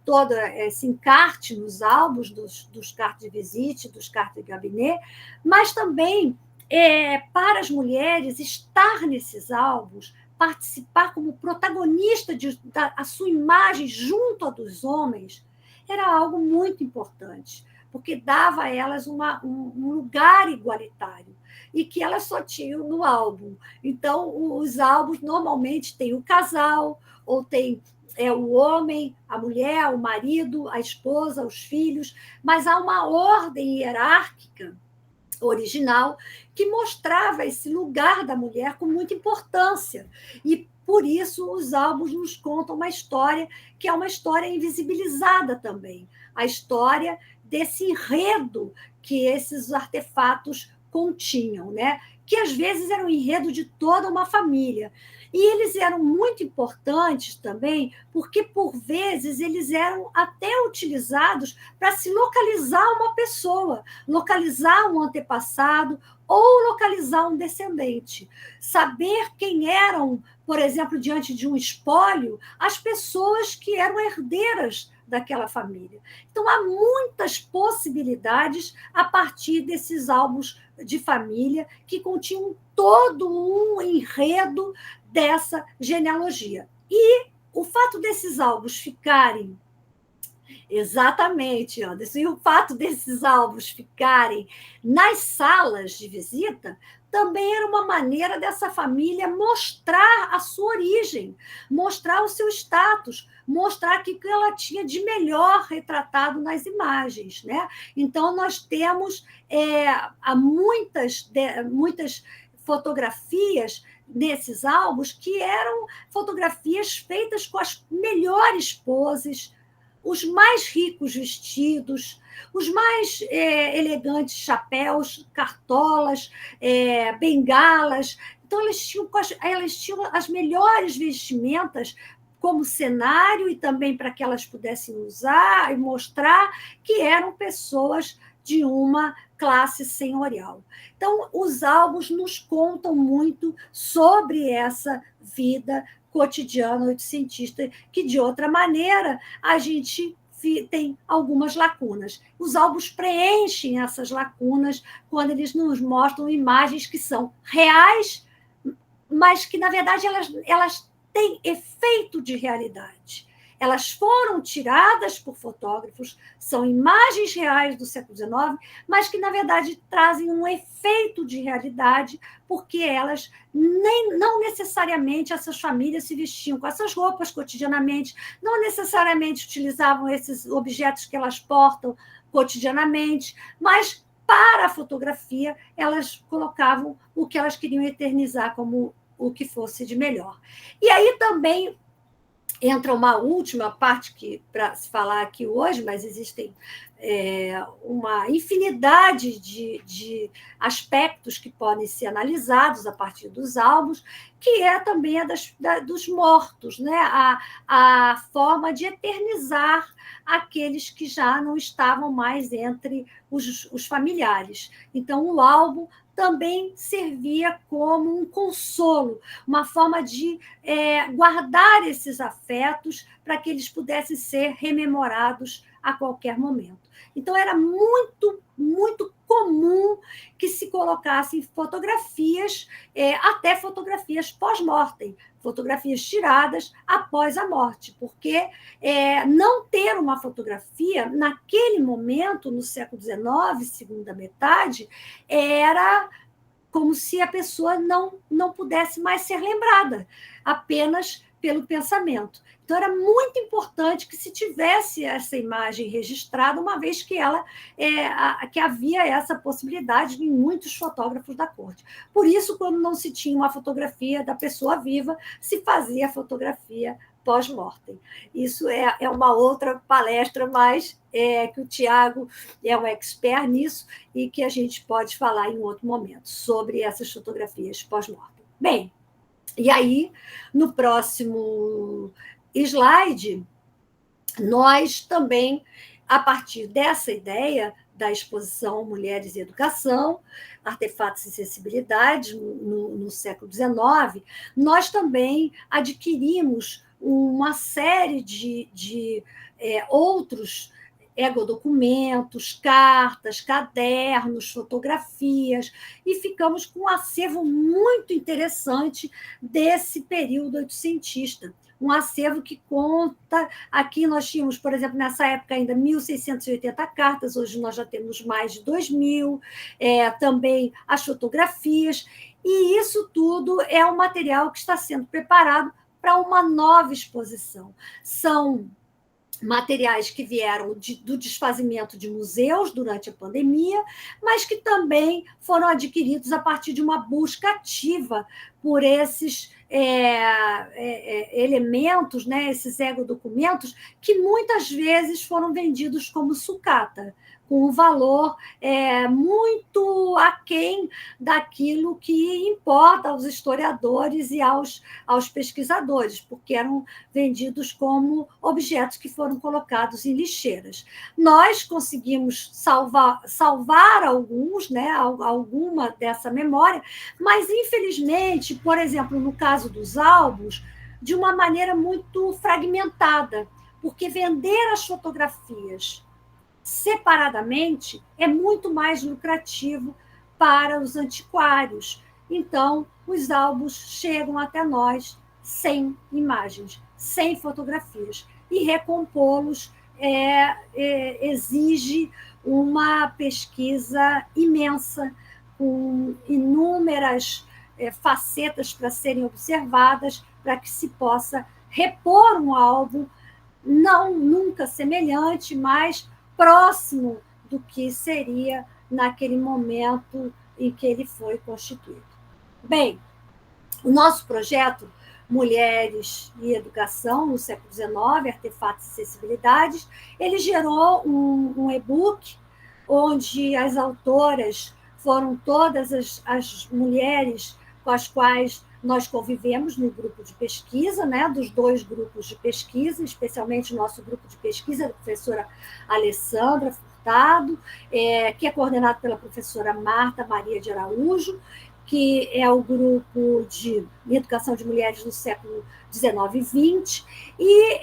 todo esse encarte nos álbuns dos cartes de visite, dos cartes de gabinete, mas também para as mulheres estar nesses álbuns, participar como protagonista a sua imagem junto a dos homens, era algo muito importante, porque dava a elas um lugar igualitário, e que elas só tinham no álbum. Então, os álbuns normalmente têm o casal, ou tem o homem, a mulher, o marido, a esposa, os filhos, mas há uma ordem hierárquica original que mostrava esse lugar da mulher com muita importância. E, por isso, os álbuns nos contam uma história que é uma história invisibilizada também, a história desse enredo que esses artefatos continham, né? Que às vezes era o enredo de toda uma família. E eles eram muito importantes também, porque, por vezes, eles eram até utilizados para se localizar uma pessoa, localizar um antepassado ou localizar um descendente. Saber quem eram, por exemplo, diante de um espólio, as pessoas que eram herdeiras daquela família. Então, há muitas possibilidades a partir desses álbuns de família que continham todo um enredo dessa genealogia. E o fato desses álbuns ficarem exatamente, Anderson. E o fato desses álbuns ficarem nas salas de visita também era uma maneira dessa família mostrar a sua origem, mostrar o seu status, mostrar que ela tinha de melhor retratado nas imagens. Né? Então, nós temos muitas fotografias nesses álbuns que eram fotografias feitas com as melhores poses, os mais ricos vestidos, os mais elegantes chapéus, cartolas, bengalas. Então, elas tinham as melhores vestimentas como cenário e também para que elas pudessem usar e mostrar que eram pessoas de uma classe senhorial. Então, os álbuns nos contam muito sobre essa vida cotidiana oitocentista, que, de outra maneira, a gente tem algumas lacunas. Os álbuns preenchem essas lacunas quando eles nos mostram imagens que são reais, mas que, na verdade, elas têm efeito de realidade. Elas foram tiradas por fotógrafos, são imagens reais do século XIX, mas que, na verdade, trazem um efeito de realidade, porque elas não necessariamente essas famílias se vestiam com essas roupas cotidianamente, não necessariamente utilizavam esses objetos que elas portam cotidianamente, mas para a fotografia elas colocavam o que elas queriam eternizar como o que fosse de melhor. E aí também entra uma última parte que para se falar aqui hoje, mas existem uma infinidade de aspectos que podem ser analisados a partir dos álbuns, que é também dos mortos, né? A forma de eternizar aqueles que já não estavam mais entre os familiares. Então, o álbum também servia como um consolo, uma forma de guardar esses afetos para que eles pudessem ser rememorados a qualquer momento. Então, era muito, muito comum que se colocassem fotografias, até fotografias pós-mortem, fotografias tiradas após a morte, porque não ter uma fotografia, naquele momento, no século XIX, segunda metade, era como se a pessoa não pudesse mais ser lembrada, apenas pelo pensamento. Então, era muito importante que se tivesse essa imagem registrada, uma vez que que havia essa possibilidade em muitos fotógrafos da corte. Por isso, quando não se tinha uma fotografia da pessoa viva, se fazia a fotografia pós-mortem. Isso é uma outra palestra, mas que o Tiago é um expert nisso e que a gente pode falar em outro momento sobre essas fotografias pós-mortem. Bem, e aí, no próximo slide, nós também, a partir dessa ideia da exposição Mulheres e Educação, Artefatos e Sensibilidades, no século XIX, nós também adquirimos uma série de outros egodocumentos, cartas, cadernos, fotografias, e ficamos com um acervo muito interessante desse período oitocentista. Um acervo que conta, aqui nós tínhamos, por exemplo, nessa época ainda 1.680 cartas, hoje nós já temos mais de 2.000, também as fotografias, e isso tudo é um material que está sendo preparado para uma nova exposição. São materiais que vieram do desfazimento de museus durante a pandemia, mas que também foram adquiridos a partir de uma busca ativa por esses elementos, né, esses egodocumentos, que muitas vezes foram vendidos como sucata, com um valor muito aquém daquilo que importa aos historiadores e aos pesquisadores, porque eram vendidos como objetos que foram colocados em lixeiras. Nós conseguimos salvar alguns, né, alguma dessa memória, mas, infelizmente, por exemplo, no caso dos álbuns, de uma maneira muito fragmentada, porque vender as fotografias separadamente é muito mais lucrativo para os antiquários. Então, os álbuns chegam até nós sem imagens, sem fotografias. E recompô-los exige uma pesquisa imensa, com inúmeras facetas para serem observadas, para que se possa repor um álbum, não nunca semelhante, mas próximo do que seria naquele momento em que ele foi constituído. Bem, o nosso projeto Mulheres e Educação no século XIX, Artefatos e Sensibilidades, ele gerou um e-book onde as autoras foram todas as mulheres com as quais nós convivemos no grupo de pesquisa, né, dos 2 grupos de pesquisa, especialmente o nosso grupo de pesquisa, da professora Alessandra Furtado, que é coordenado pela professora Marta Maria de Araújo, que é o grupo de Educação de Mulheres no século XIX e XX, e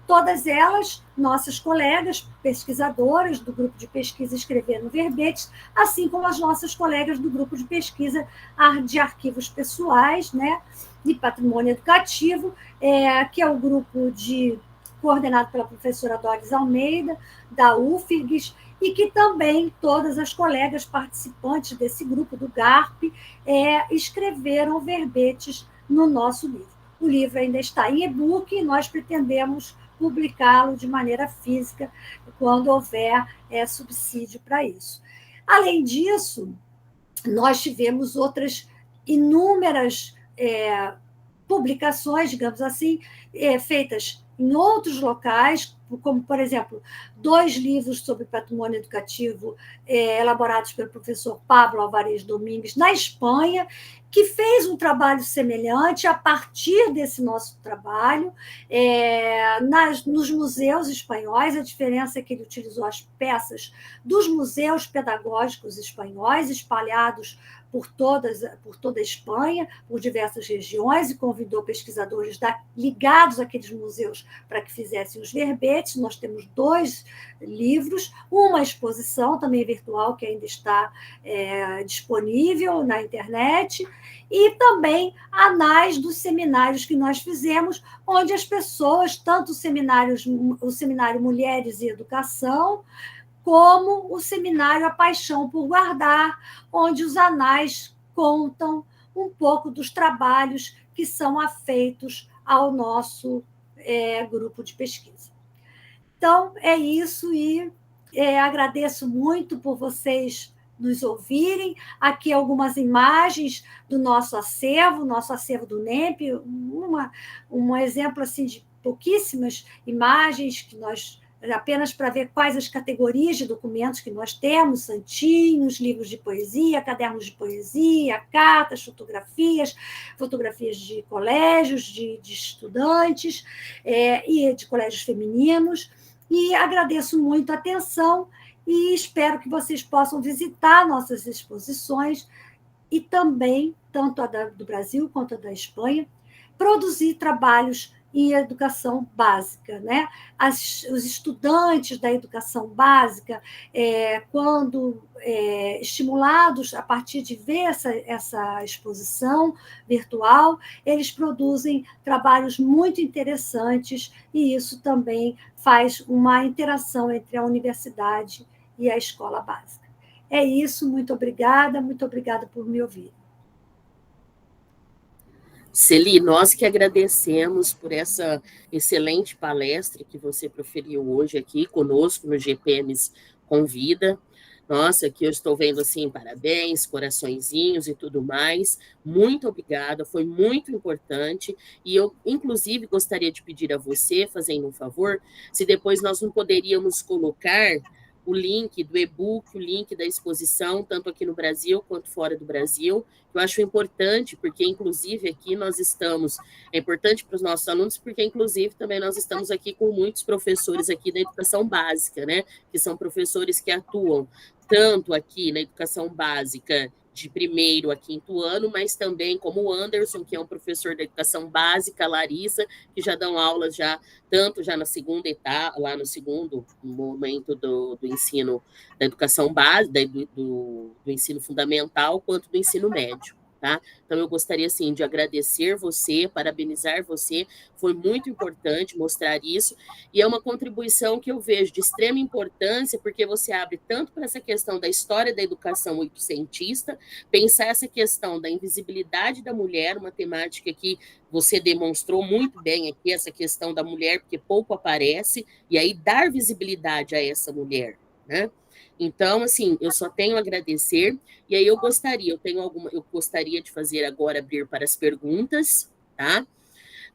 todas elas, nossas colegas pesquisadoras do grupo de pesquisa Escrever no Verbetes, assim como as nossas colegas do grupo de pesquisa de arquivos pessoais, né, e patrimônio educativo, que é o grupo coordenado pela professora Doris Almeida, da UFIRGS, e que também todas as colegas participantes desse grupo do GARP escreveram verbetes no nosso livro. O livro ainda está em e-book e nós pretendemos publicá-lo de maneira física quando houver subsídio para isso. Além disso, nós tivemos outras inúmeras publicações, digamos assim, feitas em outros locais, como, por exemplo, 2 livros sobre patrimônio educativo elaborados pelo professor Pablo Alvarez Domingues, na Espanha, que fez um trabalho semelhante a partir desse nosso trabalho nos museus espanhóis. A diferença é que ele utilizou as peças dos museus pedagógicos espanhóis, espalhados por toda a Espanha, por diversas regiões, e convidou pesquisadores ligados àqueles museus para que fizessem os verbetes. Nós temos 2 livros, uma exposição também virtual que ainda está disponível na internet, e também anais dos seminários que nós fizemos, onde as pessoas, tanto o seminário Mulheres e Educação, como o seminário A Paixão por Guardar, onde os anais contam um pouco dos trabalhos que são afeitos ao nosso grupo de pesquisa. Então, é isso, e agradeço muito por vocês nos ouvirem. Aqui algumas imagens do nosso acervo do NEMP, um exemplo assim, de pouquíssimas imagens que nós apenas para ver quais as categorias de documentos que nós temos: santinhos, livros de poesia, cadernos de poesia, cartas, fotografias de colégios, de estudantes e de colégios femininos. E agradeço muito a atenção e espero que vocês possam visitar nossas exposições e também, tanto a do Brasil quanto a da Espanha, produzir trabalhos em educação básica, né? Os estudantes da educação básica, quando estimulados a partir de ver essa exposição virtual, eles produzem trabalhos muito interessantes, e isso também faz uma interação entre a universidade e a escola básica. É isso, muito obrigada por me ouvir. Celi, nós que agradecemos por essa excelente palestra que você proferiu hoje aqui conosco no GPMs Convida. Nossa, aqui eu estou vendo assim, parabéns, coraçõezinhos e tudo mais. Muito obrigada, foi muito importante. E eu, inclusive, gostaria de pedir a você, fazendo um favor, se depois nós não poderíamos colocar o link do e-book, o link da exposição, tanto aqui no Brasil quanto fora do Brasil. Eu acho importante, porque, inclusive, aqui nós estamos... É importante para os nossos alunos, porque, inclusive, também nós estamos aqui com muitos professores aqui da educação básica, né? Que são professores que atuam tanto aqui na educação básica de primeiro a quinto ano, mas também como o Anderson, que é um professor da educação básica, a Larissa, que já dão aulas já, tanto já na segunda etapa, lá no segundo momento do ensino, da educação básica, do ensino fundamental, quanto do ensino médio. Tá? Então, eu gostaria, assim, de agradecer você, parabenizar você, foi muito importante mostrar isso, e é uma contribuição que eu vejo de extrema importância, porque você abre tanto para essa questão da história da educação oitocentista, pensar essa questão da invisibilidade da mulher, uma temática que você demonstrou muito bem aqui, essa questão da mulher, porque pouco aparece, e aí dar visibilidade a essa mulher, né? Então, assim, eu só tenho a agradecer, e aí eu gostaria de fazer agora, abrir para as perguntas, tá?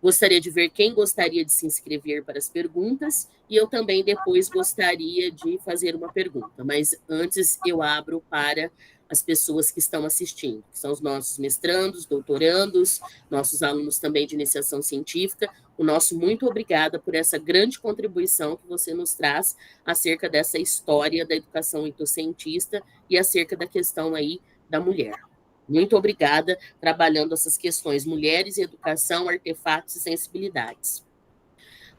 Gostaria de ver quem gostaria de se inscrever para as perguntas, e eu também depois gostaria de fazer uma pergunta, mas antes eu abro para as pessoas que estão assistindo, que são os nossos mestrandos, doutorandos, nossos alunos também de iniciação científica. O nosso muito obrigada por essa grande contribuição que você nos traz acerca dessa história da educação oitocentista e acerca da questão aí da mulher. Muito obrigada, trabalhando essas questões, mulheres e educação, artefatos e sensibilidades.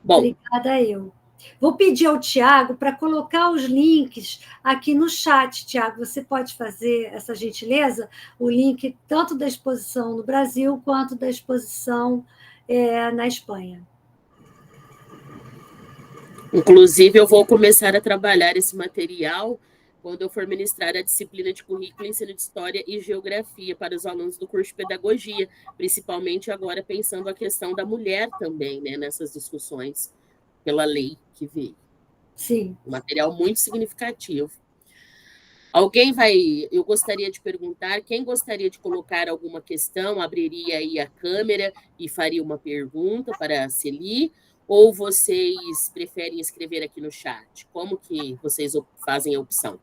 Bom, obrigada eu. Vou pedir ao Tiago para colocar os links aqui no chat. Tiago, você pode fazer essa gentileza? O link tanto da exposição no Brasil quanto da exposição na Espanha. Inclusive, eu vou começar a trabalhar esse material quando eu for ministrar a disciplina de currículo, ensino de história e geografia para os alunos do curso de pedagogia, principalmente agora pensando a questão da mulher também, né, nessas discussões pela lei que veio. Sim. Um material muito significativo. Eu gostaria de perguntar, quem gostaria de colocar alguma questão, abriria aí a câmera e faria uma pergunta para a Celi, ou vocês preferem escrever aqui no chat? Como que vocês fazem a opção?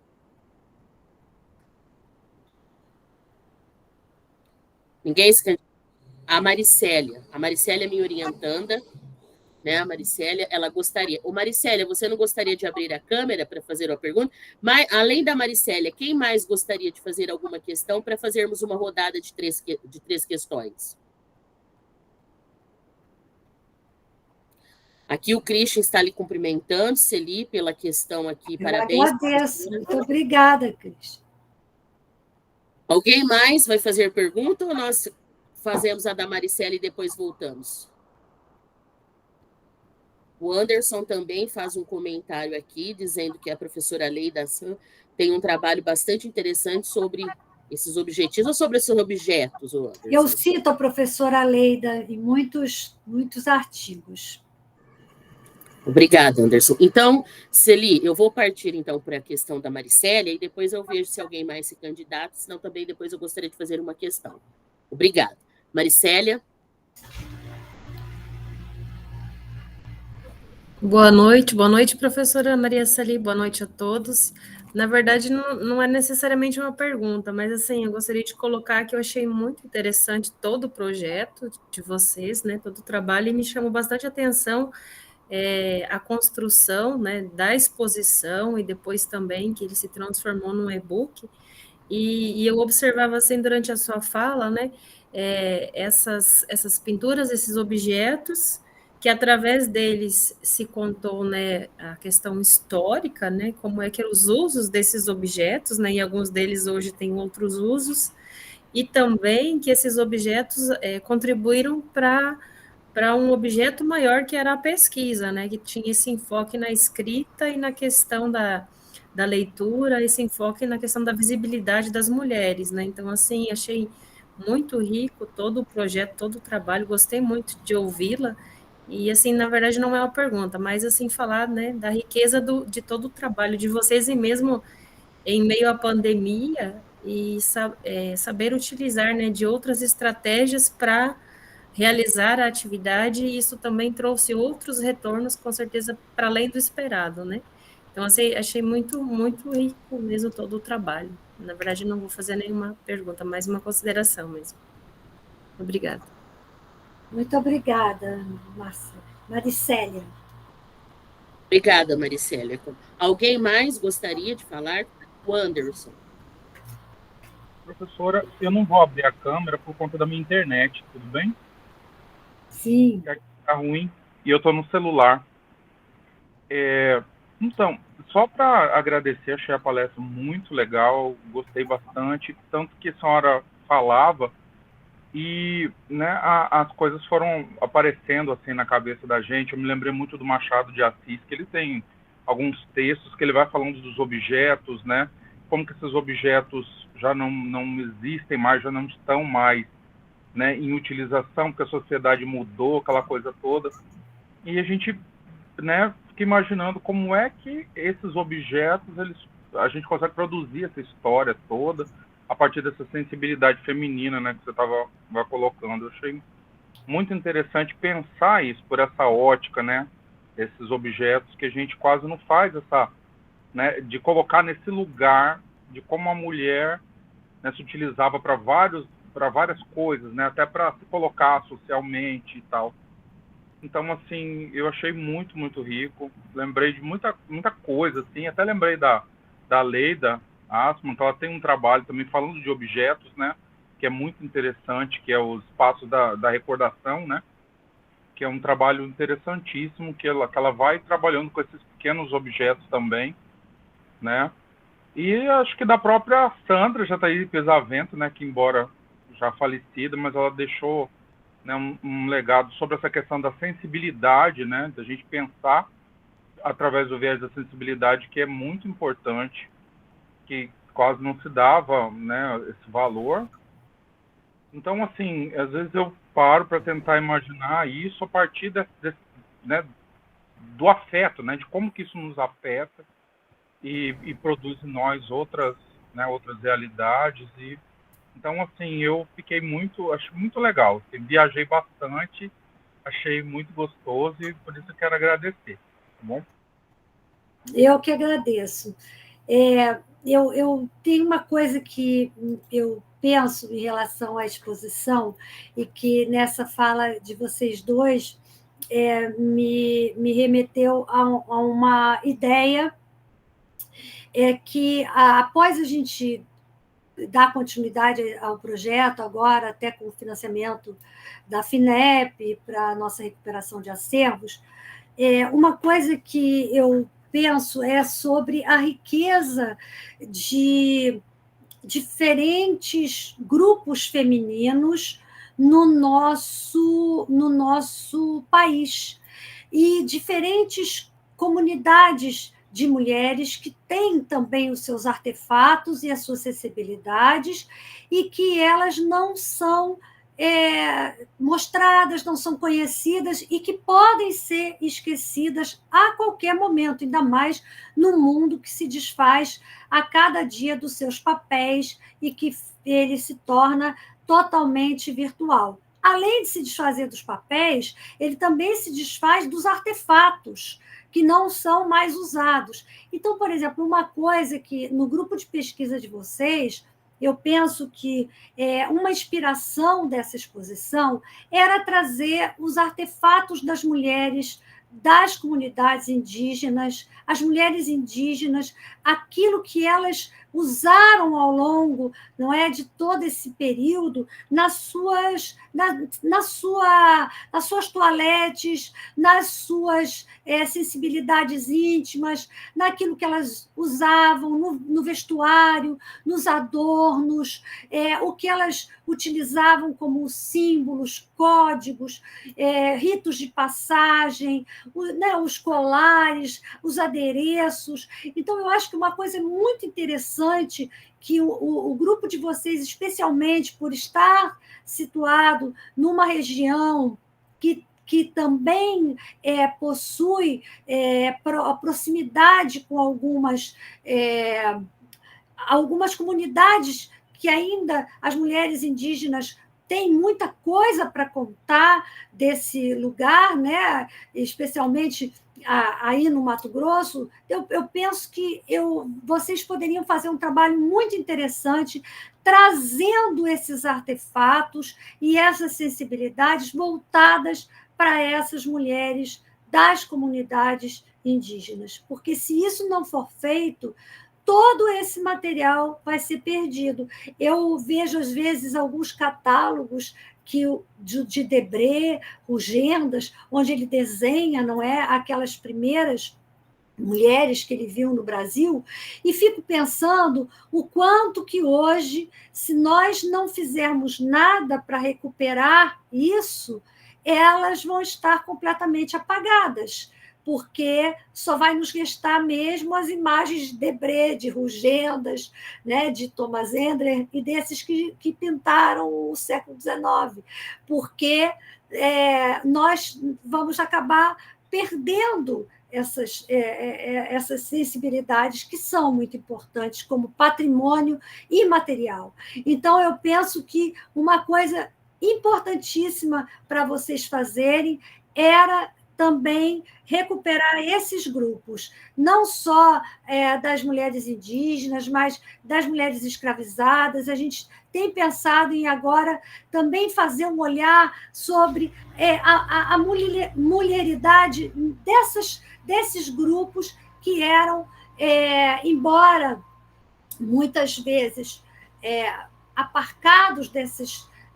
Ninguém se... A Maricélia é minha orientanda, né? A Maricélia, ela gostaria. Ô, Maricélia, você não gostaria de abrir a câmera para fazer uma pergunta? Mas, além da Maricélia, quem mais gostaria de fazer alguma questão para fazermos uma rodada de três questões? Aqui o Christian está lhe cumprimentando, Celi, pela questão aqui. Parabéns. Eu agradeço. Muito obrigada, Christian. Alguém mais vai fazer pergunta ou nós fazemos a da Maricélia e depois voltamos? O Anderson também faz um comentário aqui, dizendo que a professora Leida San tem um trabalho bastante interessante sobre esses objetivos ou sobre esses objetos, Anderson? Eu cito a professora Leida em muitos artigos. Obrigada, Anderson. Então, Celi, eu vou partir então para a questão da Maricélia e depois eu vejo se alguém mais se candidata, senão também depois eu gostaria de fazer uma questão. Obrigada. Maricélia? Boa noite, professora Maria Celi, boa noite a todos. Na verdade, não é necessariamente uma pergunta, mas assim, eu gostaria de colocar que eu achei muito interessante todo o projeto de vocês, né, todo o trabalho, e me chamou bastante atenção a construção, né, da exposição, e depois também que ele se transformou num e-book, e eu observava assim durante a sua fala, né, essas pinturas, esses objetos, que através deles se contou, né, a questão histórica, né, como é que eram os usos desses objetos, né, e alguns deles hoje têm outros usos, e também que esses objetos contribuíram para um objeto maior que era a pesquisa, né, que tinha esse enfoque na escrita e na questão da leitura, esse enfoque na questão da visibilidade das mulheres, né, então, assim, achei muito rico todo o projeto, todo o trabalho, gostei muito de ouvi-la. E, assim, na verdade, não é uma pergunta, mas, assim, falar, né, da riqueza de todo o trabalho de vocês, e mesmo em meio à pandemia, e saber utilizar, né, de outras estratégias para realizar a atividade, e isso também trouxe outros retornos, com certeza, para além do esperado, né? Então, assim, achei muito, muito rico mesmo todo o trabalho. Na verdade, não vou fazer nenhuma pergunta, mais uma consideração mesmo. Obrigada. Muito obrigada, Maricélia. Obrigada, Maricélia. Alguém mais gostaria de falar? O Anderson. Professora, eu não vou abrir a câmera por conta da minha internet, tudo bem? Sim. Que aqui tá ruim e eu estou no celular. Então, só para agradecer, achei a palestra muito legal, gostei bastante, tanto que a senhora falava e, né, as coisas foram aparecendo assim na cabeça da gente. Eu me lembrei muito do Machado de Assis, que ele tem alguns textos que ele vai falando dos objetos, né? Como que esses objetos já não existem mais, já não estão mais, né, em utilização, porque a sociedade mudou, aquela coisa toda. E a gente, né, fica imaginando como é que esses objetos, a gente consegue produzir essa história toda a partir dessa sensibilidade feminina, né, que você estava colocando. Eu achei muito interessante pensar isso por essa ótica, né, esses objetos que a gente quase não faz essa, né, de colocar nesse lugar de como a mulher, né, se utilizava para várias coisas, né, até para se colocar socialmente e tal. Então, assim, eu achei muito, muito rico. Lembrei de muita coisa, assim. Até lembrei da Leida Assmann, que ela tem um trabalho também falando de objetos, né? Que é muito interessante, que é os passos da recordação, né? Que é um trabalho interessantíssimo, que ela vai trabalhando com esses pequenos objetos também, né? E acho que da própria Sandra Jataí Pesavento, né? Que embora já falecida, mas ela deixou, né, um legado sobre essa questão da sensibilidade, né, da gente pensar através do viés da sensibilidade, que é muito importante, que quase não se dava, né, esse valor. Então, assim, às vezes eu paro para tentar imaginar isso a partir né, do afeto, né, de como que isso nos afeta e produz em nós outras, né, outras realidades. E então, assim, eu fiquei achei muito legal. Viajei bastante, achei muito gostoso e por isso eu quero agradecer, tá bom? Eu que agradeço. Eu tenho uma coisa que eu penso em relação à exposição e que nessa fala de vocês dois me remeteu a uma ideia que após a gente dar continuidade ao projeto, agora até com o financiamento da FINEP para a nossa recuperação de acervos, uma coisa que eu penso é sobre a riqueza de diferentes grupos femininos no nosso país e diferentes comunidades de mulheres que têm também os seus artefatos e as suas sensibilidades e que elas não são mostradas, não são conhecidas e que podem ser esquecidas a qualquer momento, ainda mais no mundo que se desfaz a cada dia dos seus papéis e que ele se torna totalmente virtual. Além de se desfazer dos papéis, ele também se desfaz dos artefatos que não são mais usados. Então, por exemplo, uma coisa que no grupo de pesquisa de vocês, eu penso que uma inspiração dessa exposição era trazer os artefatos das mulheres das comunidades indígenas, as mulheres indígenas, aquilo que elas usaram ao longo, não é, de todo esse período nas suas toaletes, nas suas sensibilidades íntimas, naquilo que elas usavam no vestuário, nos adornos, o que elas utilizavam como símbolos, códigos, ritos de passagem, os colares, os adereços. Então, eu acho que uma coisa muito interessante que o grupo de vocês, especialmente por estar situado numa região que também possui proximidade com algumas comunidades que ainda as mulheres indígenas têm muita coisa para contar desse lugar, né? Especialmente aí no Mato Grosso. Eu penso que vocês poderiam fazer um trabalho muito interessante trazendo esses artefatos e essas sensibilidades voltadas para essas mulheres das comunidades indígenas. Porque se isso não for feito, todo esse material vai ser perdido. Eu vejo, às vezes, alguns catálogos de Debré, Rugendas, onde ele desenha, não é, aquelas primeiras mulheres que ele viu no Brasil, e fico pensando o quanto que hoje, se nós não fizermos nada para recuperar isso, elas vão estar completamente apagadas, porque só vai nos restar mesmo as imagens de Debré, de Rugendas, né, de Thomas Endler, e desses que pintaram o século XIX, porque nós vamos acabar perdendo essas sensibilidades que são muito importantes como patrimônio imaterial. Então, eu penso que uma coisa importantíssima para vocês fazerem era também recuperar esses grupos, não só das mulheres indígenas, mas das mulheres escravizadas. A gente tem pensado em agora também fazer um olhar sobre a mulheridade desses grupos que eram, embora muitas vezes aparcados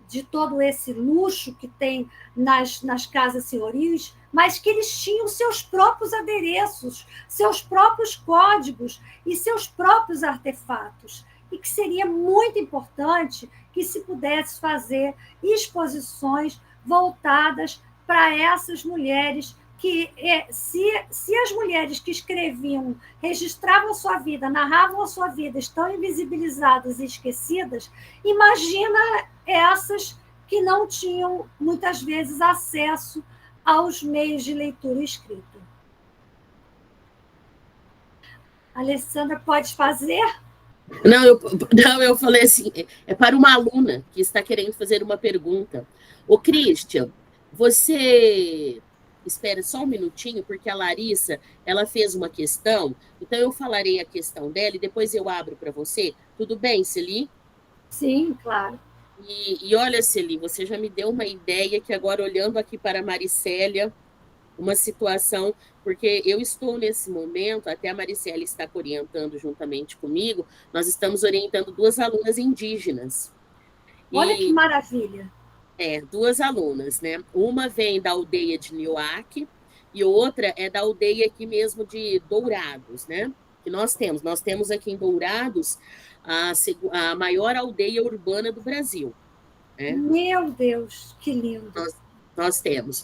de todo esse luxo que tem nas casas senhoris, mas que eles tinham seus próprios adereços, seus próprios códigos e seus próprios artefatos, e que seria muito importante que se pudesse fazer exposições voltadas para essas mulheres que, se as mulheres que escreviam, registravam a sua vida, narravam a sua vida, estão invisibilizadas e esquecidas, imagina essas que não tinham, muitas vezes, acesso aos meios de leitura escrita. Alessandra, pode fazer? Não, eu falei assim, é para uma aluna que está querendo fazer uma pergunta. Ô, Christian, você espera só um minutinho, porque a Larissa, ela fez uma questão, então eu falarei a questão dela e depois eu abro para você. Tudo bem, Celi? Sim, claro. E olha, Celi, você já me deu uma ideia que agora, olhando aqui para a Maricélia, uma situação, porque eu estou nesse momento, até a Maricélia está orientando juntamente comigo, nós estamos orientando 2 alunas indígenas. Olha que maravilha! Duas alunas, né? Uma vem da aldeia de Nioaque e outra é da aldeia aqui mesmo de Dourados, né? Que nós temos aqui em Dourados a maior aldeia urbana do Brasil. Né? Meu Deus, que lindo! Nós temos.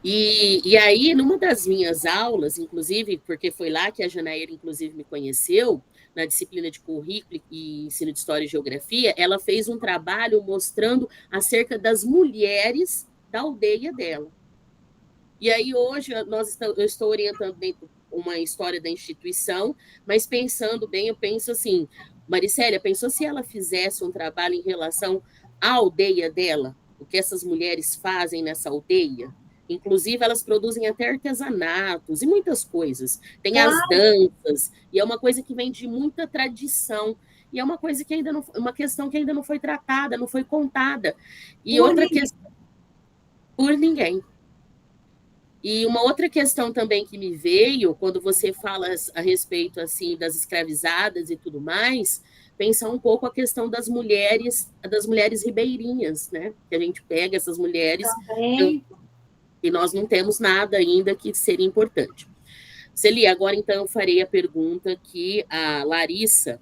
E aí, numa das minhas aulas, inclusive, porque foi lá que a Janaíra, inclusive, me conheceu, na disciplina de currículo e ensino de História e Geografia, ela fez um trabalho mostrando acerca das mulheres da aldeia dela. E aí, hoje, eu estou orientando dentro uma história da instituição, mas pensando bem, eu penso assim, Maricélia, pensou se ela fizesse um trabalho em relação à aldeia dela, o que essas mulheres fazem nessa aldeia? Inclusive, elas produzem até artesanatos e muitas coisas. Tem as danças, e é uma coisa que vem de muita tradição. E é uma coisa que ainda não, uma questão que ainda não foi tratada, não foi contada. E outra questão, por ninguém. E uma outra questão também que me veio, quando você fala a respeito assim das escravizadas e tudo mais, pensar um pouco a questão das mulheres ribeirinhas, né? Que a gente pega essas mulheres e nós não temos nada ainda que seria importante. Celi, agora então eu farei a pergunta que a Larissa.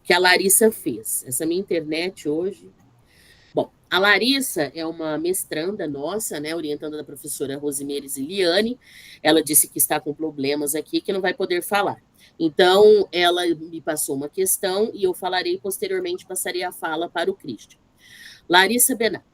Que a Larissa fez. Essa minha internet hoje. Bom, a Larissa é uma mestranda nossa, né, orientando a professora Rosimeires Iliane. Ela disse que está com problemas aqui, que não vai poder falar. Então, ela me passou uma questão e eu falarei posteriormente, passarei a fala para o Christian. Larissa Benato,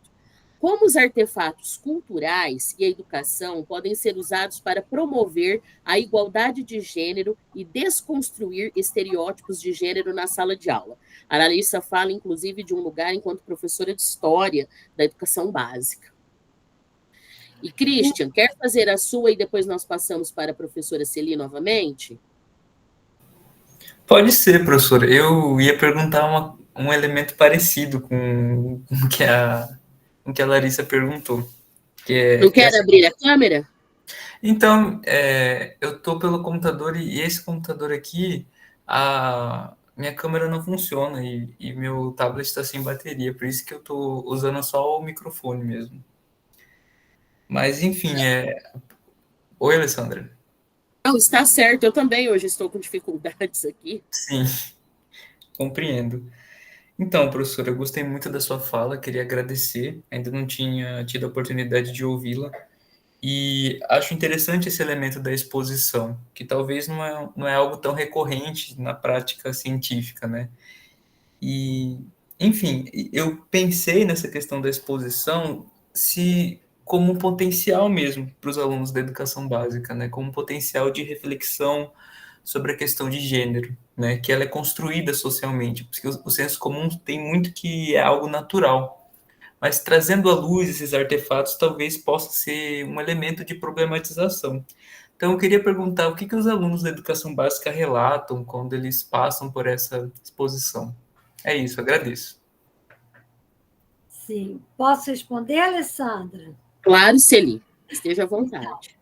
como os artefatos culturais e a educação podem ser usados para promover a igualdade de gênero e desconstruir estereótipos de gênero na sala de aula? A Larissa fala, inclusive, de um lugar enquanto professora de História da Educação Básica. E, Christian, quer fazer a sua e depois nós passamos para a professora Celi novamente? Pode ser, professora. Eu ia perguntar um elemento parecido com o que a Larissa perguntou. Não quer abrir a câmera? Então, eu estou pelo computador e esse computador aqui, a minha câmera não funciona e meu tablet está sem bateria, por isso que eu estou usando só o microfone mesmo. Mas, enfim, Oi, Alessandra. Não, está certo, eu também hoje estou com dificuldades aqui. Sim, compreendo. Então, professora, eu gostei muito da sua fala, queria agradecer, ainda não tinha tido a oportunidade de ouvi-la, e acho interessante esse elemento da exposição, que talvez não é algo tão recorrente na prática científica, né? E, enfim, eu pensei nessa questão da exposição se como um potencial mesmo para os alunos da educação básica, né? Como um potencial de reflexão sobre a questão de gênero, né? Que ela é construída socialmente, porque o senso comum tem muito que é algo natural, mas trazendo à luz esses artefatos talvez possa ser um elemento de problematização. Então, eu queria perguntar o que os alunos da educação básica relatam quando eles passam por essa exposição. É isso, agradeço. Sim. Posso responder, Alessandra? Claro, Celi, esteja à vontade.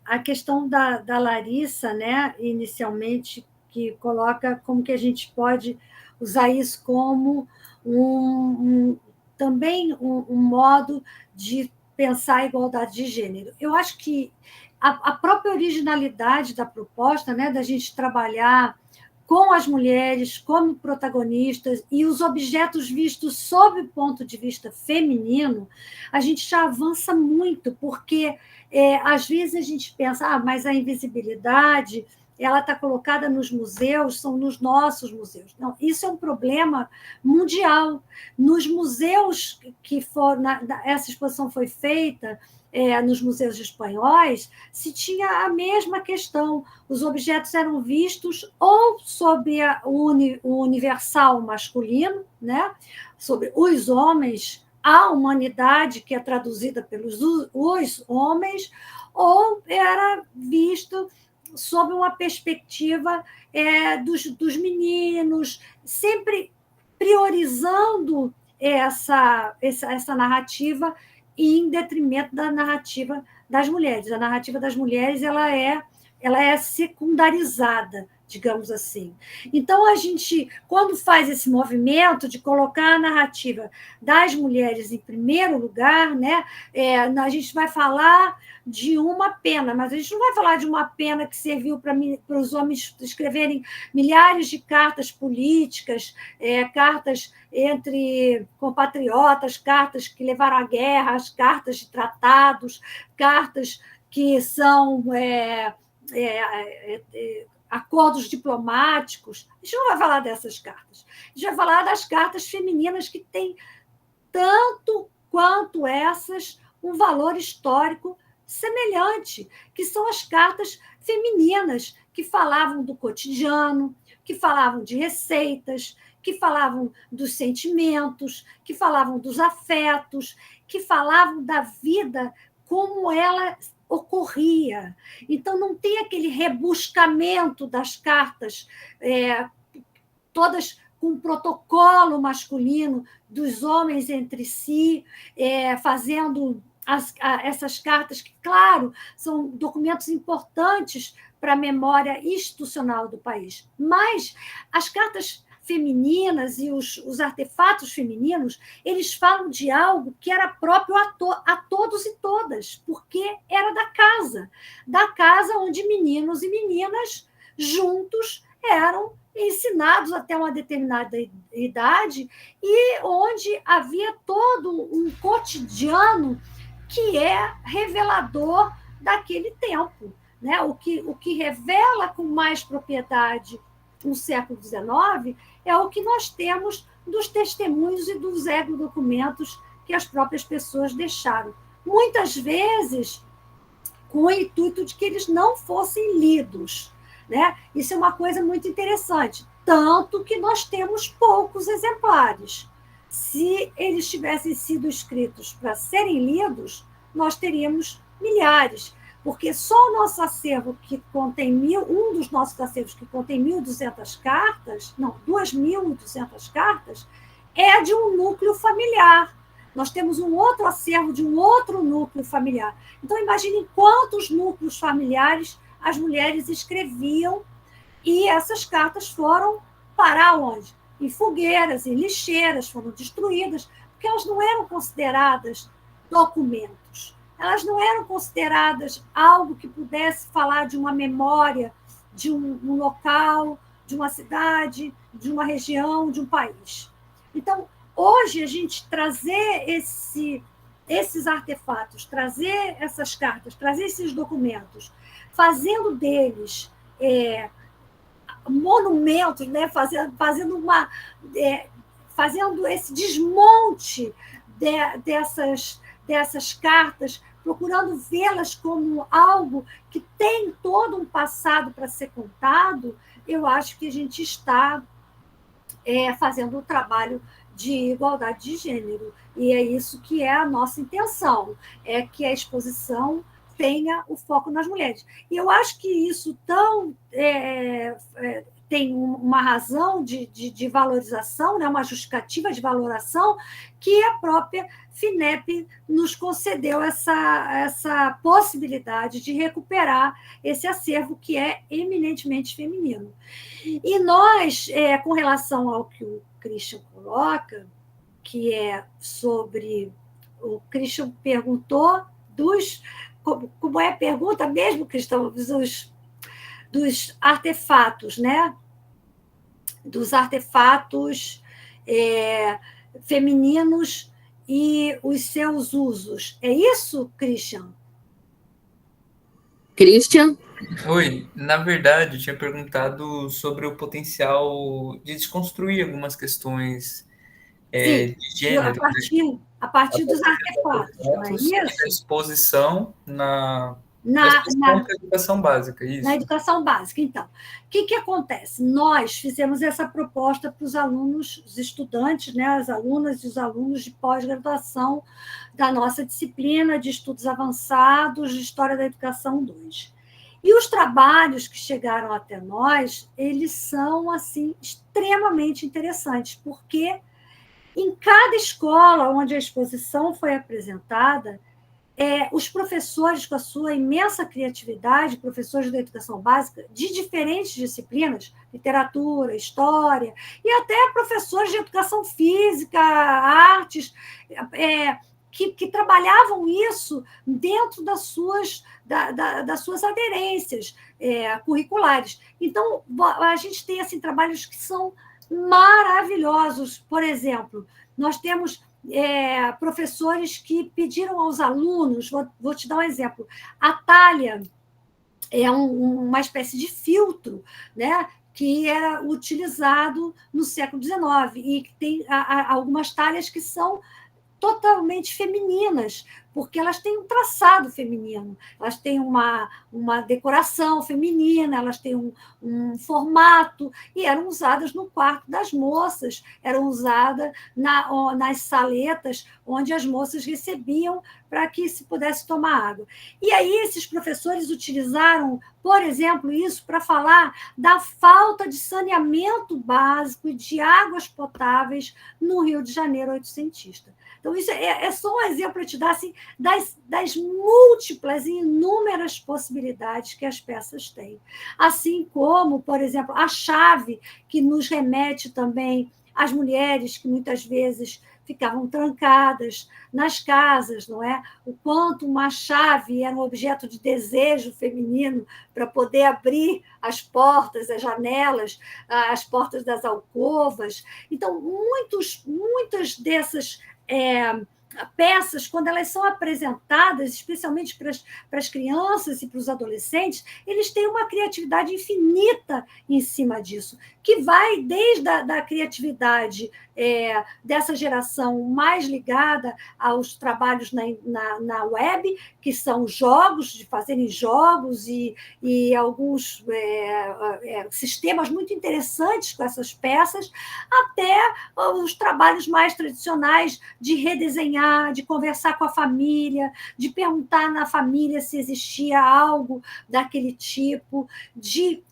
A questão da Larissa, né, inicialmente, que coloca como que a gente pode usar isso como também um modo de pensar a igualdade de gênero. Eu acho que a própria originalidade da proposta, né, da gente trabalhar com as mulheres como protagonistas e os objetos vistos sob o ponto de vista feminino, a gente já avança muito, porque às vezes a gente pensa, mas a invisibilidade ela está colocada nos museus, são nos nossos museus. Não, isso é um problema mundial. Nos museus que foram, essa exposição foi feita, nos museus espanhóis, se tinha a mesma questão. Os objetos eram vistos ou sobre o universal masculino, né? Sobre os homens, a humanidade, que é traduzida pelos os homens, ou era visto sob uma perspectiva dos meninos, sempre priorizando essa narrativa em detrimento da narrativa das mulheres. A narrativa das mulheres ela é secundarizada, digamos assim. Então, a gente, quando faz esse movimento de colocar a narrativa das mulheres em primeiro lugar, né, a gente vai falar de uma pena, mas a gente não vai falar de uma pena que serviu para os homens escreverem milhares de cartas políticas, cartas entre compatriotas, cartas que levaram à guerra, as cartas de tratados, cartas que são acordos diplomáticos. A gente não vai falar dessas cartas. A gente vai falar das cartas femininas que têm, tanto quanto essas, um valor histórico semelhante, que são as cartas femininas, que falavam do cotidiano, que falavam de receitas, que falavam dos sentimentos, que falavam dos afetos, que falavam da vida como ela ocorria. Então, não tem aquele rebuscamento das cartas, todas com protocolo masculino, dos homens entre si, fazendo essas cartas, que, claro, são documentos importantes para a memória institucional do país. Mas as cartas femininas e os artefatos femininos, eles falam de algo que era próprio a todos e todas, porque era da casa onde meninos e meninas juntos eram ensinados até uma determinada idade e onde havia todo um cotidiano que é revelador daquele tempo, né? O que revela com mais propriedade no século XIX é o que nós temos dos testemunhos e dos documentos que as próprias pessoas deixaram. Muitas vezes com o intuito de que eles não fossem lidos, né? Isso é uma coisa muito interessante, tanto que nós temos poucos exemplares. Se eles tivessem sido escritos para serem lidos, nós teríamos milhares, porque só o nosso acervo, que contém um dos nossos acervos, que contém 1.200 cartas, não, 2.200 cartas, é de um núcleo familiar. nós temos um outro acervo de um outro núcleo familiar. Então, imaginem quantos núcleos familiares as mulheres escreviam, e essas cartas foram parar onde? Em fogueiras, em lixeiras, foram destruídas, porque elas não eram consideradas documentos, elas não eram consideradas algo que pudesse falar de uma memória, de um local, de uma cidade, de uma região, de um país. Então, hoje, a gente trazer esses artefatos, trazer essas cartas, trazer esses documentos, fazendo deles monumentos, né? Fazendo esse desmonte dessas cartas, procurando vê-las como algo que tem todo um passado para ser contado, eu acho que a gente está fazendo um trabalho de igualdade de gênero. E é isso que é a nossa intenção, é que a exposição tenha o foco nas mulheres. E eu acho que isso tem uma razão de valorização, né, uma justificativa de valoração, que a própria FINEP nos concedeu essa possibilidade de recuperar esse acervo que é eminentemente feminino. E nós, com relação ao que o Christian coloca, que é sobre... O Christian perguntou como é a pergunta mesmo, Cristão, dos artefatos, né? Dos artefatos femininos e os seus usos. É isso, Christian? Christian? Oi, na verdade, eu tinha perguntado sobre o potencial de desconstruir algumas questões de gênero, a partir dos artefatos, não é isso? E da exposição na educação básica, isso. Na educação básica. Então, o que acontece? Nós fizemos essa proposta para os alunos, os estudantes, né, as alunas e os alunos de pós-graduação da nossa disciplina de estudos avançados de História da Educação 2. E os trabalhos que chegaram até nós, eles são assim extremamente interessantes, porque em cada escola onde a exposição foi apresentada, os professores, com a sua imensa criatividade, professores da educação básica, de diferentes disciplinas, literatura, história, e até professores de educação física, artes, que trabalhavam isso dentro das suas aderências curriculares. Então, a gente tem assim, trabalhos que são maravilhosos. Por exemplo, nós temos professores que pediram aos alunos, vou te dar um exemplo, a talha é uma espécie de filtro, né, que era utilizado no século XIX, e que tem algumas talhas que são totalmente femininas, porque elas têm um traçado feminino, elas têm uma decoração feminina, elas têm um formato, e eram usadas no quarto das moças, eram usadas nas saletas onde as moças recebiam para que se pudesse tomar água. E aí esses professores utilizaram, por exemplo, isso para falar da falta de saneamento básico e de águas potáveis no Rio de Janeiro oitocentista. Então, isso é só um exemplo para te dar assim, das múltiplas e inúmeras possibilidades que as peças têm. Assim como, por exemplo, a chave, que nos remete também às mulheres que muitas vezes ficavam trancadas nas casas, não é? O quanto uma chave era um objeto de desejo feminino para poder abrir as portas, as janelas, as portas das alcovas. Então, muitas dessas peças, quando elas são apresentadas, especialmente para as crianças e para os adolescentes, eles têm uma criatividade infinita em cima disso, que vai desde a criatividade dessa geração mais ligada aos trabalhos na web, que são jogos, de fazerem jogos e alguns sistemas muito interessantes com essas peças, até os trabalhos mais tradicionais de redesenhar, de conversar com a família, de perguntar na família se existia algo daquele tipo, de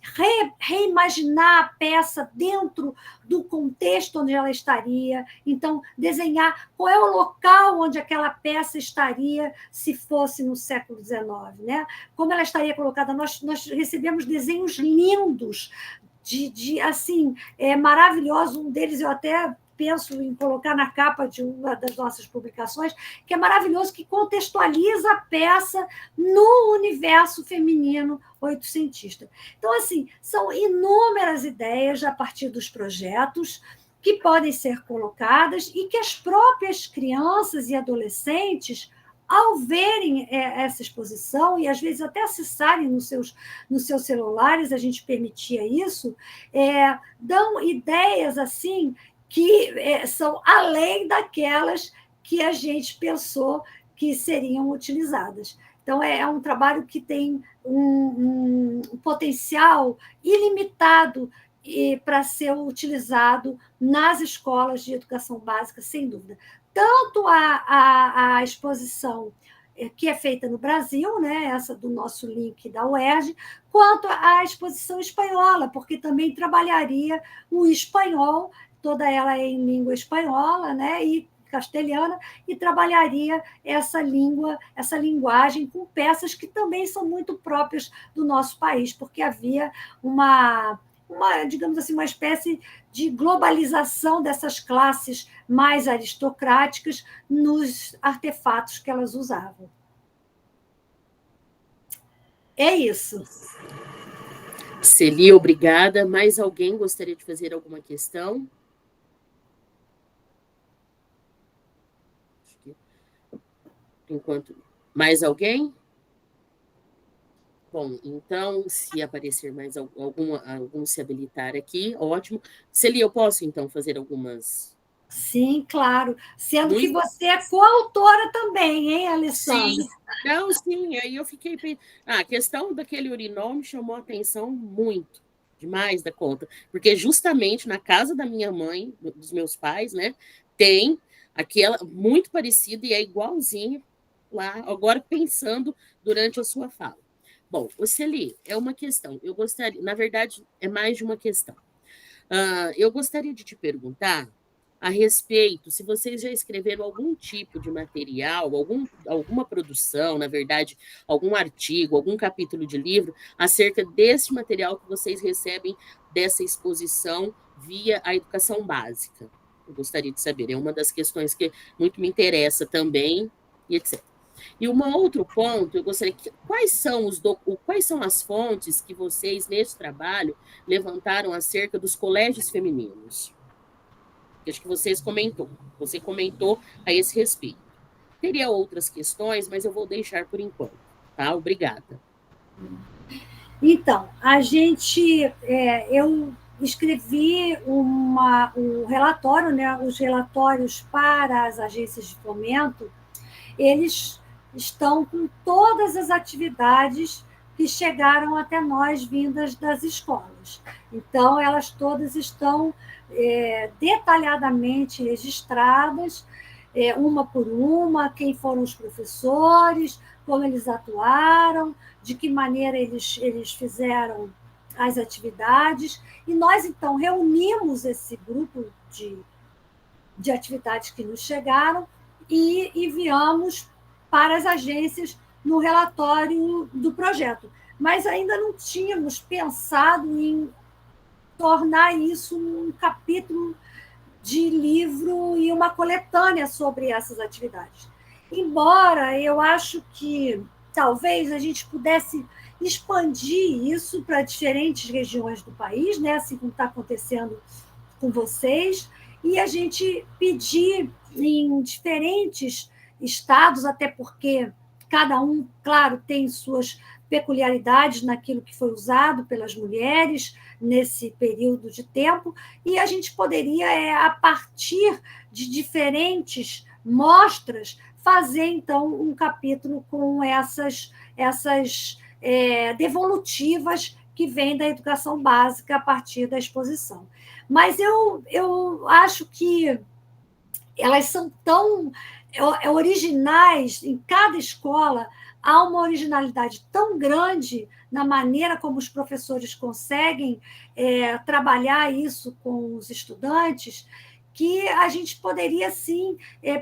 reimaginar a peça peça dentro do contexto onde ela estaria. Então, desenhar qual é o local onde aquela peça estaria se fosse no século XIX, né? Como ela estaria colocada. Nós recebemos desenhos lindos, assim, maravilhoso. Um deles eu até penso em colocar na capa de uma das nossas publicações, que é maravilhoso, que contextualiza a peça no universo feminino oitocentista. Então, assim, são inúmeras ideias a partir dos projetos que podem ser colocadas e que as próprias crianças e adolescentes, ao verem essa exposição, e às vezes até acessarem nos seus celulares, a gente permitia isso, dão ideias assim que são além daquelas que a gente pensou que seriam utilizadas. Então, é um trabalho que tem um potencial ilimitado para ser utilizado nas escolas de educação básica, sem dúvida. Tanto a exposição que é feita no Brasil, né, essa do nosso link da UERJ, quanto a exposição espanhola, porque também trabalharia o espanhol, toda ela é em língua espanhola, né, e castelhana, e trabalharia essa linguagem com peças que também são muito próprias do nosso país, porque havia digamos assim, uma espécie de globalização dessas classes mais aristocráticas nos artefatos que elas usavam. É isso. Celi, obrigada. Mais alguém gostaria de fazer alguma questão? Enquanto mais alguém? Bom, então, se aparecer mais algum se habilitar aqui, ótimo. Celi, eu posso, então, fazer algumas... Sim, claro. Sendo que você é coautora também, hein, Alessandra? Sim. Não, sim, aí eu fiquei... a questão daquele urinol me chamou a atenção muito, demais da conta, porque justamente na casa da minha mãe, dos meus pais, né, tem aquela muito parecida e é igualzinho lá, agora pensando durante a sua fala. Bom, Celi, é uma questão. Eu gostaria, na verdade, é mais de uma questão. Eu gostaria de te perguntar a respeito, se vocês já escreveram algum tipo de material, alguma produção, na verdade, algum artigo, algum capítulo de livro, acerca desse material que vocês recebem dessa exposição via a educação básica. Eu gostaria de saber, é uma das questões que muito me interessa também, e etc. E um outro ponto, eu gostaria que quais são as fontes que vocês, nesse trabalho, levantaram acerca dos colégios femininos? Acho que você comentou a esse respeito. Teria outras questões, mas eu vou deixar por enquanto, tá? Obrigada. Então, eu escrevi um relatório, né? Os relatórios para as agências de fomento, eles estão com todas as atividades que chegaram até nós vindas das escolas. Então, elas todas estão detalhadamente registradas, uma por uma, quem foram os professores, como eles atuaram, de que maneira eles fizeram as atividades. E nós, então, reunimos esse grupo de atividades que nos chegaram e enviamos para as agências no relatório do projeto. Mas ainda não tínhamos pensado em tornar isso um capítulo de livro e uma coletânea sobre essas atividades. Embora eu acho que talvez a gente pudesse expandir isso para diferentes regiões do país, né? Assim como está acontecendo com vocês, e a gente pedir em diferentes estados, até porque cada um, claro, tem suas peculiaridades naquilo que foi usado pelas mulheres nesse período de tempo, e a gente poderia, a partir de diferentes mostras, fazer, então, um capítulo com essas devolutivas que vêm da educação básica a partir da exposição. Mas eu acho que elas são tão originais em cada escola, há uma originalidade tão grande na maneira como os professores conseguem trabalhar isso com os estudantes, que a gente poderia, sim,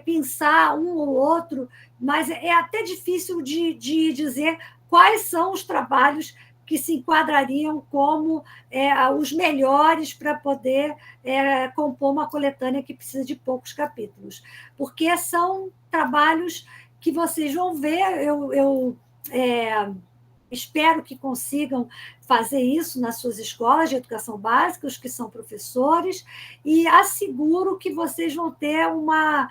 pensar um ou outro, mas é até difícil de dizer quais são os trabalhos que se enquadrariam como os melhores para poder compor uma coletânea que precisa de poucos capítulos, porque são trabalhos que vocês vão ver, eu espero que consigam fazer isso nas suas escolas de educação básica, os que são professores, e asseguro que vocês vão ter uma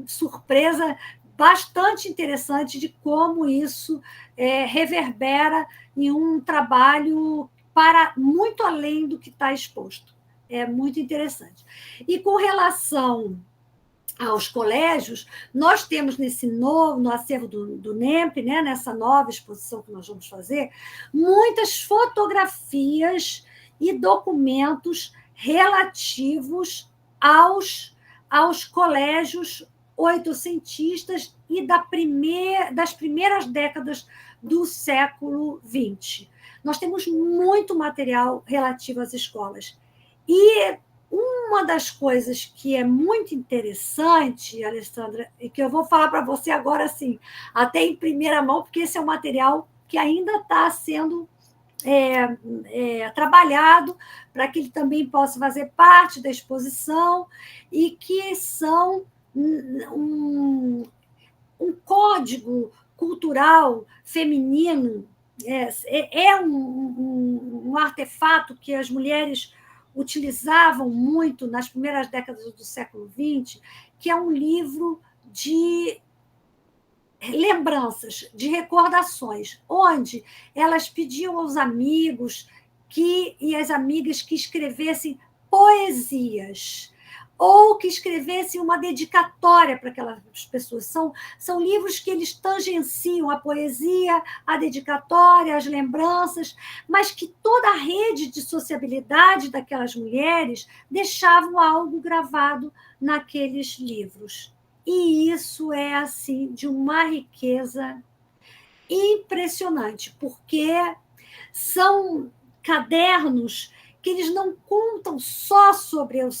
surpresa bastante interessante de como isso reverbera em um trabalho para muito além do que está exposto. É muito interessante. E com relação aos colégios, nós temos no acervo do NEMP, né, nessa nova exposição que nós vamos fazer, muitas fotografias e documentos relativos aos colégios oitocentistas e das primeiras décadas do século XX. Nós temos muito material relativo às escolas. E uma das coisas que é muito interessante, Alessandra, e que eu vou falar para você agora, assim, até em primeira mão, porque esse é um material que ainda está sendo trabalhado para que ele também possa fazer parte da exposição, e que são um código cultural feminino, um artefato que as mulheres utilizavam muito nas primeiras décadas do século XX, que é um livro de lembranças, de recordações, onde elas pediam aos amigos e às amigas que escrevessem poesias, ou que escrevessem uma dedicatória para aquelas pessoas. São livros que eles tangenciam a poesia, a dedicatória, as lembranças, mas que toda a rede de sociabilidade daquelas mulheres deixavam algo gravado naqueles livros. E isso é, assim, de uma riqueza impressionante, porque são cadernos que eles não contam só sobre a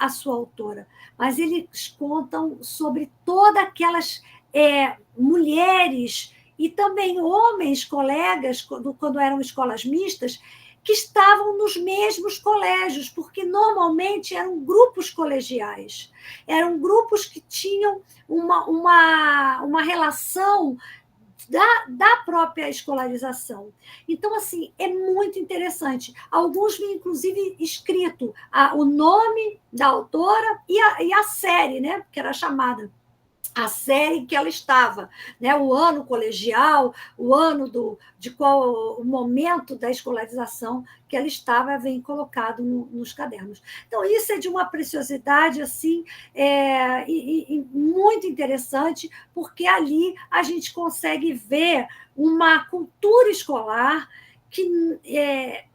sua autora, mas eles contam sobre todas aquelas mulheres e também homens, colegas, quando eram escolas mistas, que estavam nos mesmos colégios, porque normalmente eram grupos colegiais, eram grupos que tinham uma relação da própria escolarização. Então, assim, é muito interessante. Alguns vêm, inclusive, escrito o nome da autora e a série, né, que era chamada a série em que ela estava, né, o ano colegial, o ano o momento da escolarização que ela estava, vem colocado nos cadernos. Então, isso é de uma preciosidade assim, e muito interessante, porque ali a gente consegue ver uma cultura escolar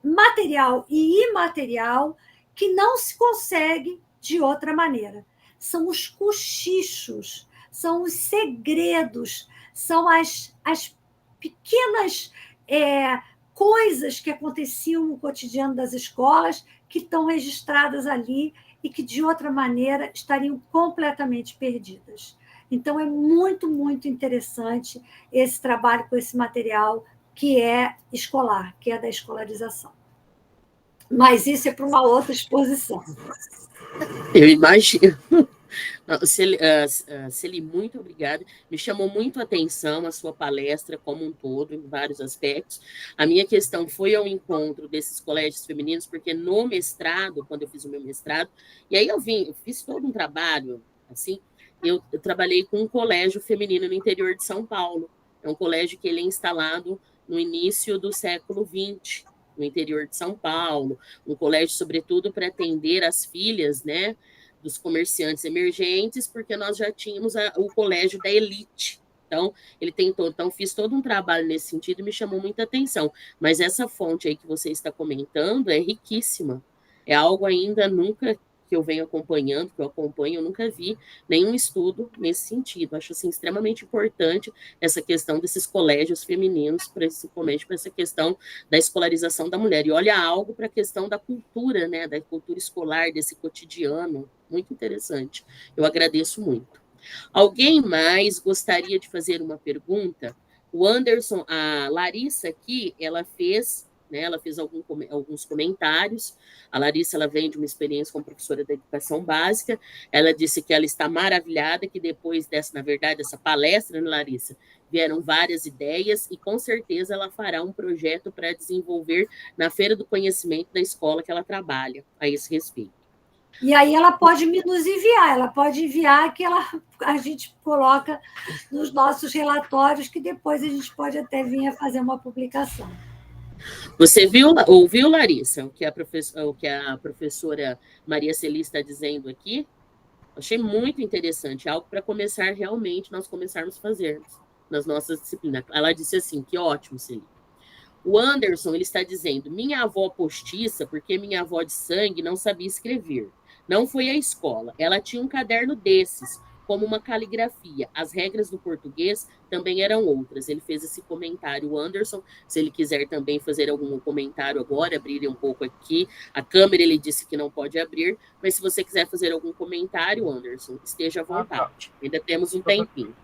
material e imaterial que não se consegue de outra maneira. São os cochichos, são os segredos, são as pequenas coisas que aconteciam no cotidiano das escolas que estão registradas ali e que, de outra maneira, estariam completamente perdidas. Então, é muito, muito interessante esse trabalho com esse material que é escolar, que é da escolarização. Mas isso é para uma outra exposição. Eu imagino. Celi, muito obrigada. Me chamou muito a atenção a sua palestra como um todo, em vários aspectos. A minha questão foi ao encontro desses colégios femininos, porque no mestrado, quando eu fiz o meu mestrado, e aí eu fiz todo um trabalho, assim, eu trabalhei com um colégio feminino no interior de São Paulo. É um colégio que ele é instalado no início do século XX, no interior de São Paulo, um colégio, sobretudo, para atender as filhas, né, dos comerciantes emergentes, porque nós já tínhamos o colégio da elite. Então, fiz todo um trabalho nesse sentido e me chamou muita atenção. Mas essa fonte aí que você está comentando é riquíssima. É algo ainda nunca que eu venho acompanhando, que eu acompanho, eu nunca vi nenhum estudo nesse sentido. Acho assim, extremamente importante essa questão desses colégios femininos, principalmente para essa questão da escolarização da mulher. E olha algo para a questão da cultura, né, da cultura escolar, desse cotidiano, muito interessante. Eu agradeço muito. Alguém mais gostaria de fazer uma pergunta? O Anderson, a Larissa aqui, ela fez, né, ela fez alguns comentários. A Larissa, ela vem de uma experiência como professora da educação básica. Ela disse que ela está maravilhada, que depois dessa, na verdade, dessa palestra, né, Larissa, vieram várias ideias e com certeza ela fará um projeto para desenvolver na Feira do Conhecimento da escola que ela trabalha a esse respeito. E aí ela pode nos enviar, ela pode enviar que a gente coloca nos nossos relatórios, que depois a gente pode até vir a fazer uma publicação. Você ouviu, Larissa, o que a professora Maria Celi está dizendo aqui? Achei muito interessante, algo para começar realmente, nós começarmos a fazer nas nossas disciplinas. Ela disse assim, que ótimo, Celi. O Anderson, ele está dizendo, minha avó postiça, porque minha avó de sangue não sabia escrever. Não foi à escola. Ela tinha um caderno desses, como uma caligrafia. As regras do português também eram outras. Ele fez esse comentário, o Anderson. Se ele quiser também fazer algum comentário agora, abrir um pouco aqui. A câmera, ele disse que não pode abrir, mas se você quiser fazer algum comentário, Anderson, esteja à vontade. Ainda temos um tempinho.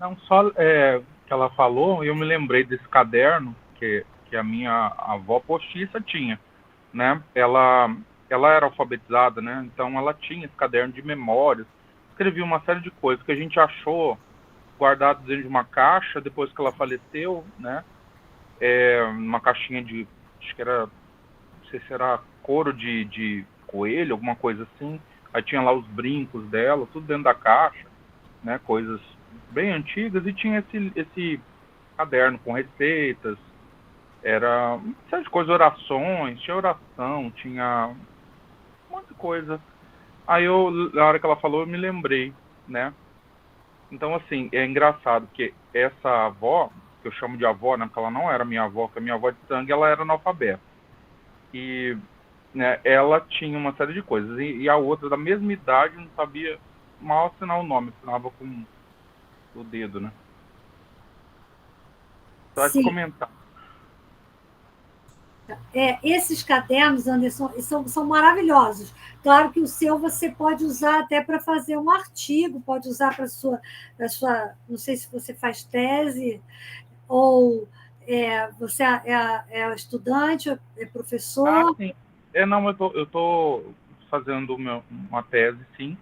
Não, só que ela falou, eu me lembrei desse caderno que a minha avó postiça tinha, né? Ela era alfabetizada, né? Então ela tinha esse caderno de memórias, escrevia uma série de coisas que a gente achou guardado dentro de uma caixa depois que ela faleceu, né? Uma caixinha de, acho que era, não sei se era couro de coelho, alguma coisa assim. Aí tinha lá os brincos dela, tudo dentro da caixa, né? Coisas bem antigas, e tinha esse caderno com receitas, era uma série de coisas, orações, tinha oração, tinha um monte de coisa. Aí na hora que ela falou, eu me lembrei, né? Então, assim, é engraçado, porque essa avó, que eu chamo de avó, né, porque ela não era minha avó, que a minha avó de sangue, ela era analfabeta. E, né, ela tinha uma série de coisas. E a outra, da mesma idade, não sabia mal assinar o nome, assinava com o dedo, né? Só de comentar. Esses cadernos, Anderson, são maravilhosos. Claro que o seu você pode usar até para fazer um artigo, pode usar para sua, não sei se você faz tese, ou você é estudante, é professor. Sim. Não, eu tô fazendo uma tese, sim.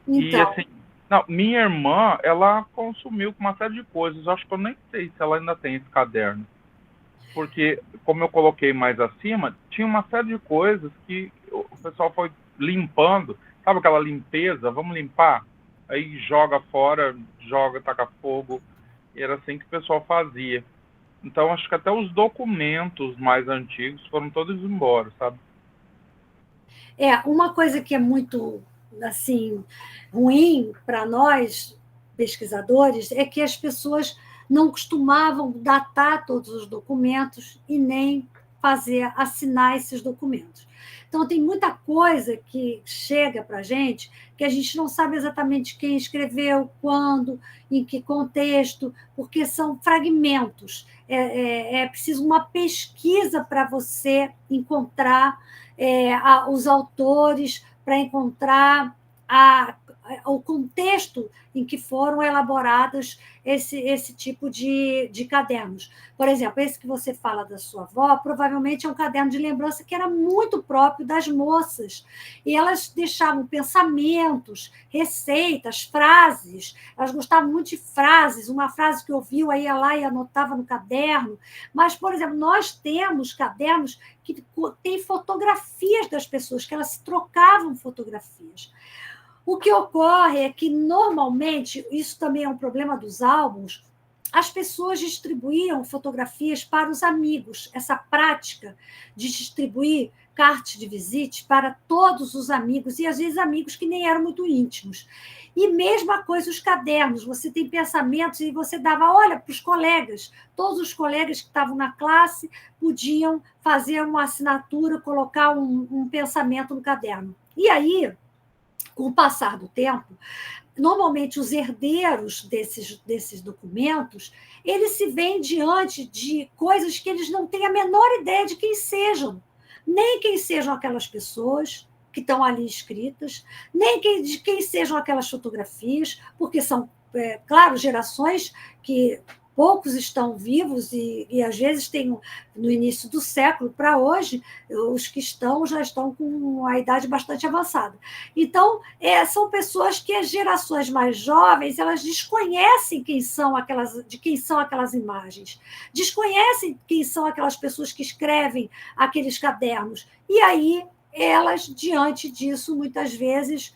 Então. E, assim, não, minha irmã, ela consumiu com uma série de coisas. Acho que eu nem sei se ela ainda tem esse caderno. Porque, como eu coloquei mais acima, tinha uma série de coisas que o pessoal foi limpando. Sabe aquela limpeza? Vamos limpar? Aí joga fora, taca fogo. E era assim que o pessoal fazia. Então, acho que até os documentos mais antigos foram todos embora, sabe? Uma coisa que é muito, assim, ruim para nós, pesquisadores, é que as pessoas não costumavam datar todos os documentos e nem assinar esses documentos. Então, tem muita coisa que chega para a gente que a gente não sabe exatamente quem escreveu, quando, em que contexto, porque são fragmentos. É preciso uma pesquisa para você encontrar os autores, para encontrar o contexto em que foram elaborados esse tipo de cadernos. Por exemplo, esse que você fala da sua avó, provavelmente é um caderno de lembrança que era muito próprio das moças. E elas deixavam pensamentos, receitas, frases. Elas gostavam muito de frases. Uma frase que ouviu, aí ia lá e anotava no caderno. Mas, por exemplo, nós temos cadernos que têm fotografias das pessoas, que elas se trocavam fotografias. O que ocorre é que, normalmente, isso também é um problema dos álbuns, as pessoas distribuíam fotografias para os amigos. Essa prática de distribuir cartas de visite para todos os amigos, e às vezes amigos que nem eram muito íntimos. E mesma coisa os cadernos, você tem pensamentos e você dava, olha, para os colegas, todos os colegas que estavam na classe podiam fazer uma assinatura, colocar um pensamento no caderno. E aí, com o passar do tempo, normalmente os herdeiros desses documentos, eles se veem diante de coisas que eles não têm a menor ideia de quem sejam, nem quem sejam aquelas pessoas que estão ali escritas, nem de quem sejam aquelas fotografias, porque são, claro, gerações que poucos estão vivos e às vezes tem, no início do século para hoje, os que já estão com a idade bastante avançada. Então, são pessoas que as gerações mais jovens, elas desconhecem de quem são aquelas imagens, desconhecem quem são aquelas pessoas que escrevem aqueles cadernos. E aí, elas, diante disso, muitas vezes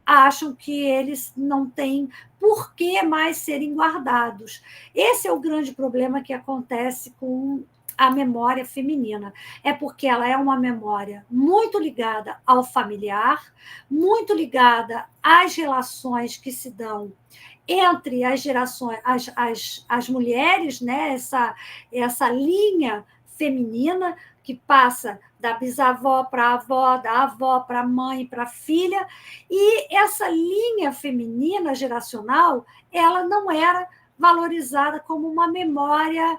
acham que eles não têm por que mais serem guardados. Esse é o grande problema que acontece com a memória feminina. É porque ela é uma memória muito ligada ao familiar, muito ligada às relações que se dão entre as gerações, as mulheres, né? Essa linha feminina que passa da bisavó para a avó, da avó para a mãe, para a filha, e essa linha feminina geracional, ela não era valorizada como uma memória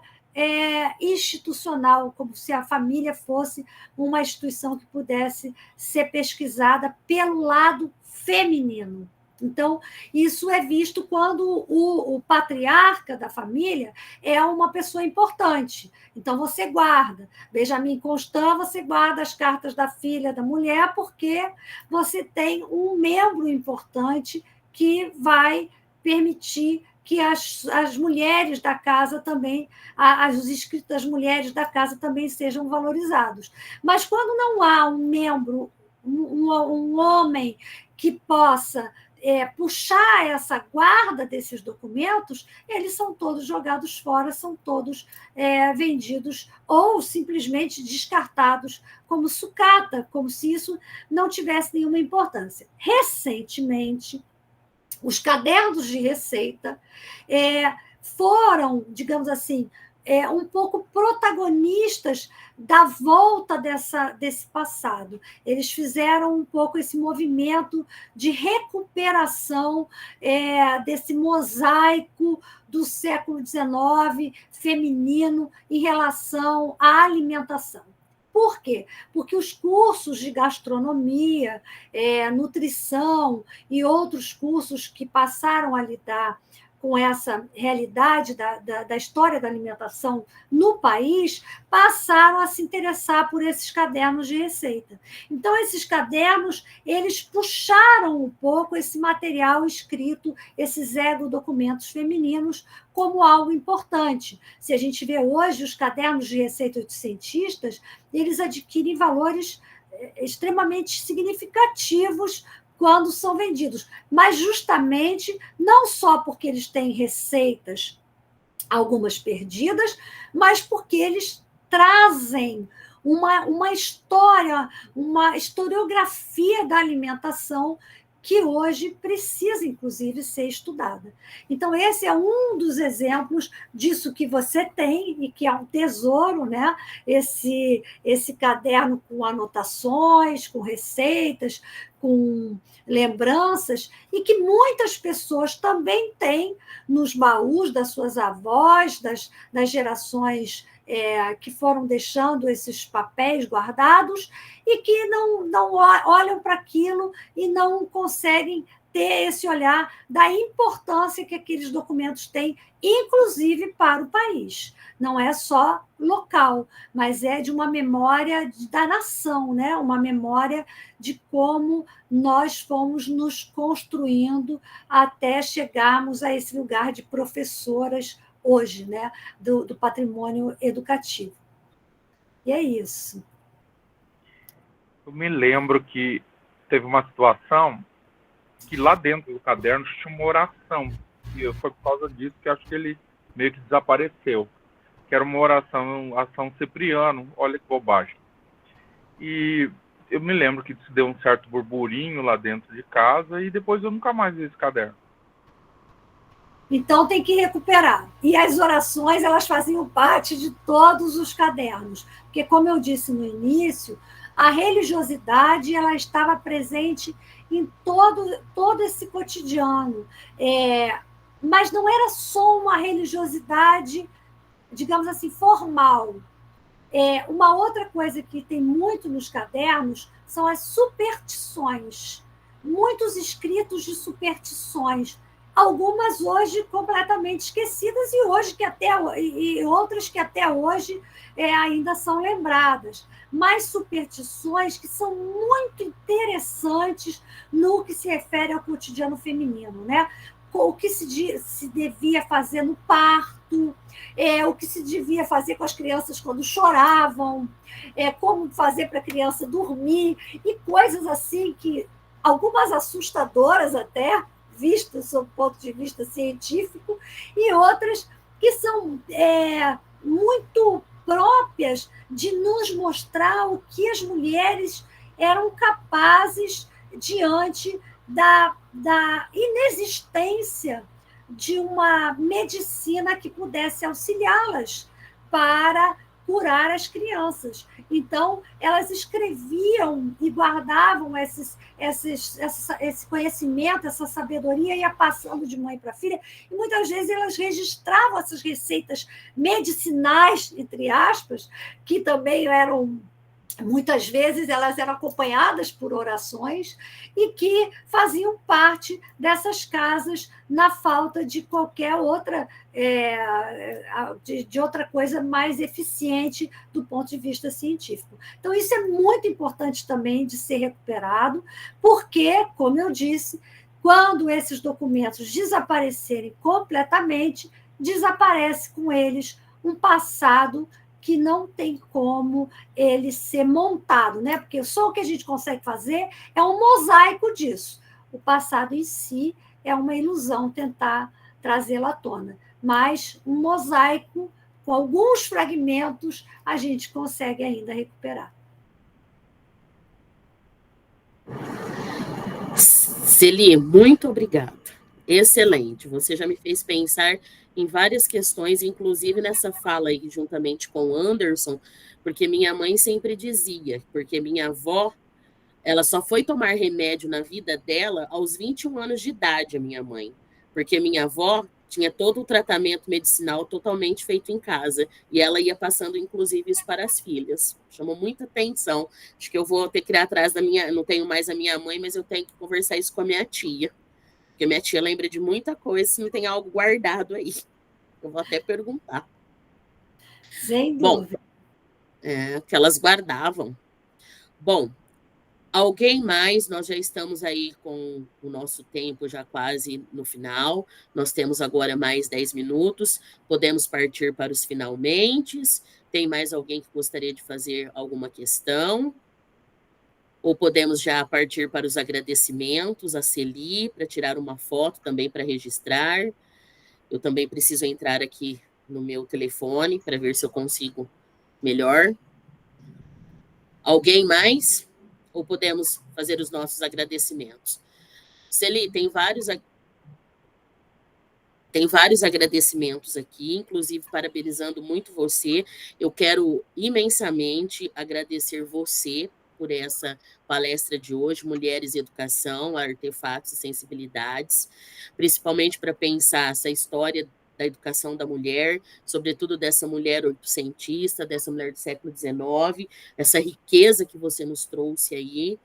institucional, como se a família fosse uma instituição que pudesse ser pesquisada pelo lado feminino. Então, isso é visto quando o patriarca da família é uma pessoa importante. Então, você guarda. Benjamin Constant, você guarda as cartas da filha da mulher, porque você tem um membro importante que vai permitir que as mulheres da casa também, os escritos das mulheres da casa também sejam valorizados. Mas quando não há um membro, um homem que possa puxar essa guarda desses documentos, eles são todos jogados fora, são todos vendidos ou simplesmente descartados como sucata, como se isso não tivesse nenhuma importância. Recentemente, os cadernos de receita foram, digamos assim, um pouco protagonistas da volta desse passado. Eles fizeram um pouco esse movimento de recuperação desse mosaico do século XIX feminino em relação à alimentação. Por quê? Porque os cursos de gastronomia, nutrição e outros cursos que passaram a lidar com essa realidade da história da alimentação no país, passaram a se interessar por esses cadernos de receita. Então, esses cadernos, eles puxaram um pouco esse material escrito, esses documentos femininos, como algo importante. Se a gente vê hoje os cadernos de receita oitocentistas, eles adquirem valores extremamente significativos quando são vendidos, mas justamente não só porque eles têm receitas, algumas perdidas, mas porque eles trazem uma história, uma historiografia da alimentação que hoje precisa, inclusive, ser estudada. Então, esse é um dos exemplos disso que você tem, e que é um tesouro, né? Esse caderno com anotações, com receitas, com lembranças, e que muitas pessoas também têm nos baús das suas avós, das gerações que foram deixando esses papéis guardados e que não olham para aquilo e não conseguem ter esse olhar da importância que aqueles documentos têm, inclusive para o país. Não é só local, mas é de uma memória da nação, né? Uma memória de como nós fomos nos construindo até chegarmos a esse lugar de professoras hoje, né? do patrimônio educativo. E é isso. Eu me lembro que teve uma situação que lá dentro do caderno tinha uma oração, e foi por causa disso que acho que ele meio que desapareceu, que era uma oração a São Cipriano, olha que bobagem. E eu me lembro que isso deu um certo burburinho lá dentro de casa, e depois eu nunca mais vi esse caderno. Então, tem que recuperar. E as orações, elas faziam parte de todos os cadernos. Porque, como eu disse no início, a religiosidade ela estava presente em todo esse cotidiano. Mas não era só uma religiosidade, digamos assim, formal. Uma outra coisa que tem muito nos cadernos são as superstições. Muitos escritos de superstições. Algumas hoje completamente esquecidas e outras que até hoje ainda são lembradas. Mas superstições que são muito interessantes no que se refere ao cotidiano feminino, né? O que se devia fazer no parto, o que se devia fazer com as crianças quando choravam, como fazer para a criança dormir, e coisas assim que, algumas assustadoras até, vistas sob o ponto de vista científico, e outras que são muito próprias de nos mostrar o que as mulheres eram capazes diante da inexistência de uma medicina que pudesse auxiliá-las para curar as crianças. Então, elas escreviam e guardavam esse conhecimento, essa sabedoria, ia passando de mãe para filha, e muitas vezes elas registravam essas receitas medicinais, entre aspas, que também eram... Muitas vezes elas eram acompanhadas por orações e que faziam parte dessas casas na falta de qualquer outra, de outra coisa mais eficiente do ponto de vista científico. Então, isso é muito importante também de ser recuperado, porque, como eu disse, quando esses documentos desaparecerem completamente, desaparece com eles um passado que não tem como ele ser montado, né? Porque só o que a gente consegue fazer é um mosaico disso. O passado em si é uma ilusão tentar trazê-lo à tona, mas um mosaico com alguns fragmentos a gente consegue ainda recuperar. Celi, muito obrigada. Excelente. Você já me fez pensar em várias questões, inclusive nessa fala aí, juntamente com o Anderson, porque minha mãe sempre dizia, porque minha avó, ela só foi tomar remédio na vida dela aos 21 anos de idade, a minha mãe, porque minha avó tinha todo o tratamento medicinal totalmente feito em casa, e ela ia passando, inclusive, isso para as filhas. Chamou muita atenção. Acho que eu vou ter que ir atrás da minha... Não tenho mais a minha mãe, mas eu tenho que conversar isso com a minha tia. Porque minha tia lembra de muita coisa, se não tem algo guardado aí. Eu vou até perguntar. Sem dúvida. Bom, que elas guardavam. Bom, alguém mais? Nós já estamos aí com o nosso tempo já quase no final. Nós temos agora mais 10 minutos. Podemos partir para os finalmente. Tem mais alguém que gostaria de fazer alguma questão? Ou podemos já partir para os agradecimentos, a Celi, para tirar uma foto também para registrar. Eu também preciso entrar aqui no meu telefone para ver se eu consigo melhor. Alguém mais? Ou podemos fazer os nossos agradecimentos? Celi, tem vários agradecimentos aqui, inclusive parabenizando muito você. Eu quero imensamente agradecer você por essa palestra de hoje, Mulheres e Educação, Artefatos e Sensibilidades, principalmente para pensar essa história da educação da mulher, sobretudo dessa mulher oitocentista, dessa mulher do século XIX, essa riqueza que você nos trouxe aí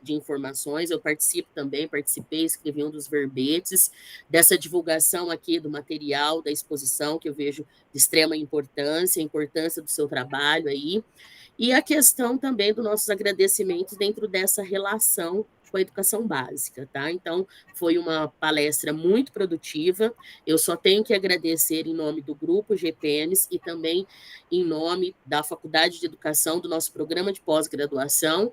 de informações. Eu participei, escrevi um dos verbetes dessa divulgação aqui do material, da exposição, que eu vejo de extrema importância, a importância do seu trabalho aí, e a questão também dos nossos agradecimentos dentro dessa relação com a educação básica, tá? Então, foi uma palestra muito produtiva. Eu só tenho que agradecer em nome do Grupo GPMs e também em nome da Faculdade de Educação, do nosso programa de pós-graduação,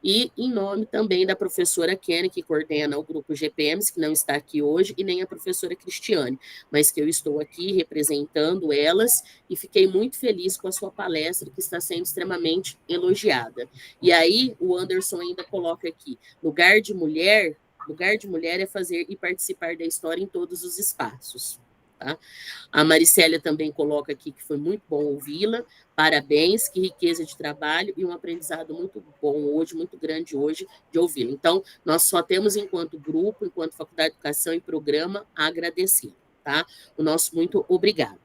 e em nome também da professora Kenny, que coordena o Grupo GPMs, que não está aqui hoje, e nem a professora Cristiane, mas que eu estou aqui representando elas, e fiquei muito feliz com a sua palestra, que está sendo extremamente elogiada. E aí, o Anderson ainda coloca aqui, lugar de mulher é fazer e participar da história em todos os espaços. tá? A Maricélia também coloca aqui que foi muito bom ouvi-la, parabéns, que riqueza de trabalho e um aprendizado muito bom hoje, muito grande hoje de ouvi-la. Então, nós só temos, enquanto grupo, enquanto Faculdade de Educação e Programa, a agradecer, tá? O nosso muito obrigado.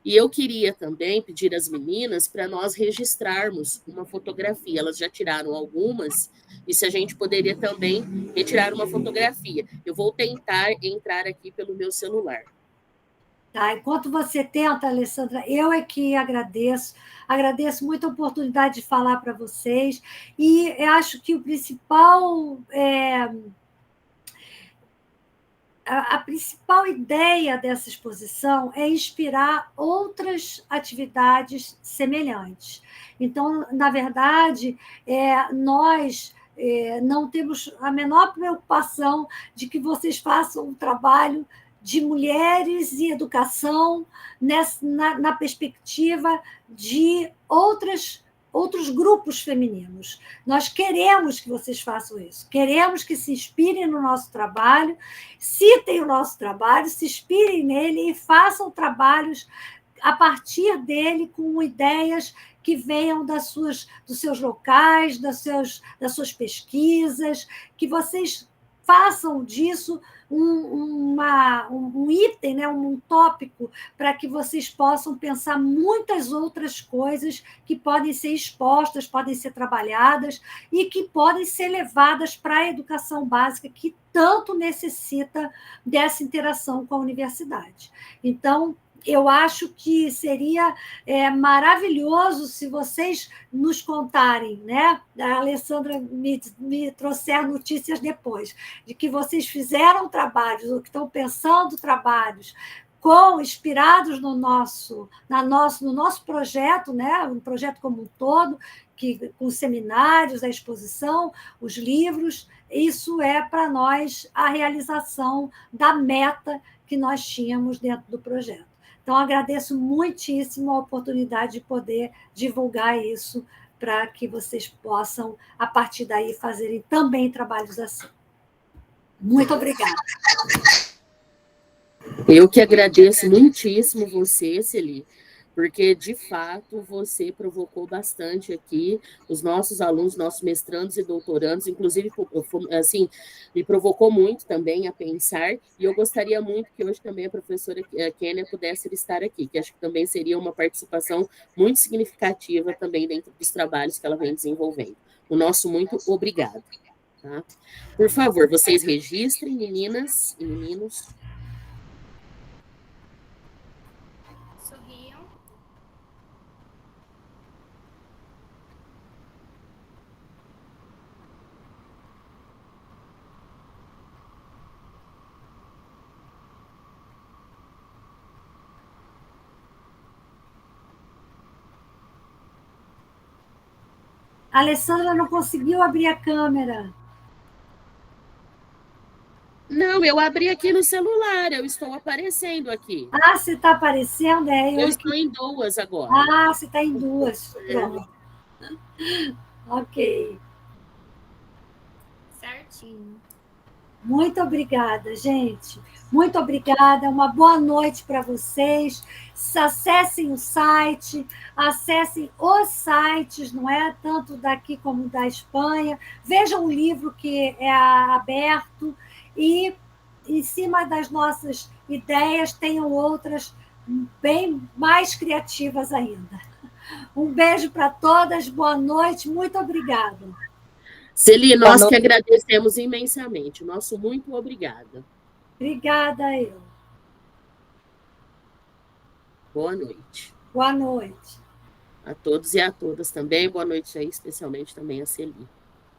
E eu queria também pedir às meninas para nós registrarmos uma fotografia. Elas já tiraram algumas, e se a gente poderia também retirar uma fotografia. Eu vou tentar entrar aqui pelo meu celular. Tá, enquanto você tenta, Alessandra, eu é que agradeço muito a oportunidade de falar para vocês, e eu acho que o principal a principal ideia dessa exposição é inspirar outras atividades semelhantes. Então, na verdade, nós não temos a menor preocupação de que vocês façam um trabalho de mulheres e educação na perspectiva de outros grupos femininos. Nós queremos que vocês façam isso, queremos que se inspirem no nosso trabalho, citem o nosso trabalho, se inspirem nele e façam trabalhos a partir dele com ideias que venham dos seus locais, das suas pesquisas, que vocês façam disso um item, né, um tópico, para que vocês possam pensar muitas outras coisas que podem ser expostas, podem ser trabalhadas e que podem ser levadas para a educação básica, que tanto necessita dessa interação com a universidade. Então, eu acho que seria maravilhoso se vocês nos contarem, né? A Alessandra me trouxer notícias depois, de que vocês fizeram trabalhos, ou que estão pensando trabalhos, inspirados no nosso projeto, né? Um projeto como um todo, com os seminários, a exposição, os livros. Isso é para nós a realização da meta que nós tínhamos dentro do projeto. Então, agradeço muitíssimo a oportunidade de poder divulgar isso para que vocês possam, a partir daí, fazerem também trabalhos assim. Muito obrigada. Eu que agradeço muitíssimo você, Celi, porque, de fato, você provocou bastante aqui os nossos alunos, nossos mestrandos e doutorandos, inclusive, assim, me provocou muito também a pensar, e eu gostaria muito que hoje também a professora Kênia pudesse estar aqui, que acho que também seria uma participação muito significativa também dentro dos trabalhos que ela vem desenvolvendo. O nosso muito obrigado. Tá? Por favor, vocês registrem, meninas e meninos. A Alessandra não conseguiu abrir a câmera. Não, eu abri aqui no celular, eu estou aparecendo aqui. Ah, você está aparecendo? Eu estou em duas agora. Ah, você está em duas. Pronto. Ok. Certinho. Muito obrigada, gente. Muito obrigada. Uma boa noite para vocês. Acessem o site, acessem os sites, não é? Tanto daqui como da Espanha. Vejam o livro que é aberto e, em cima das nossas ideias, tenham outras bem mais criativas ainda. Um beijo para todas, boa noite, muito obrigada. Celi, nós que agradecemos imensamente. Nosso muito obrigada. Obrigada, eu. Boa noite. Boa noite. A todos e a todas também. Boa noite aí, especialmente também a Celi.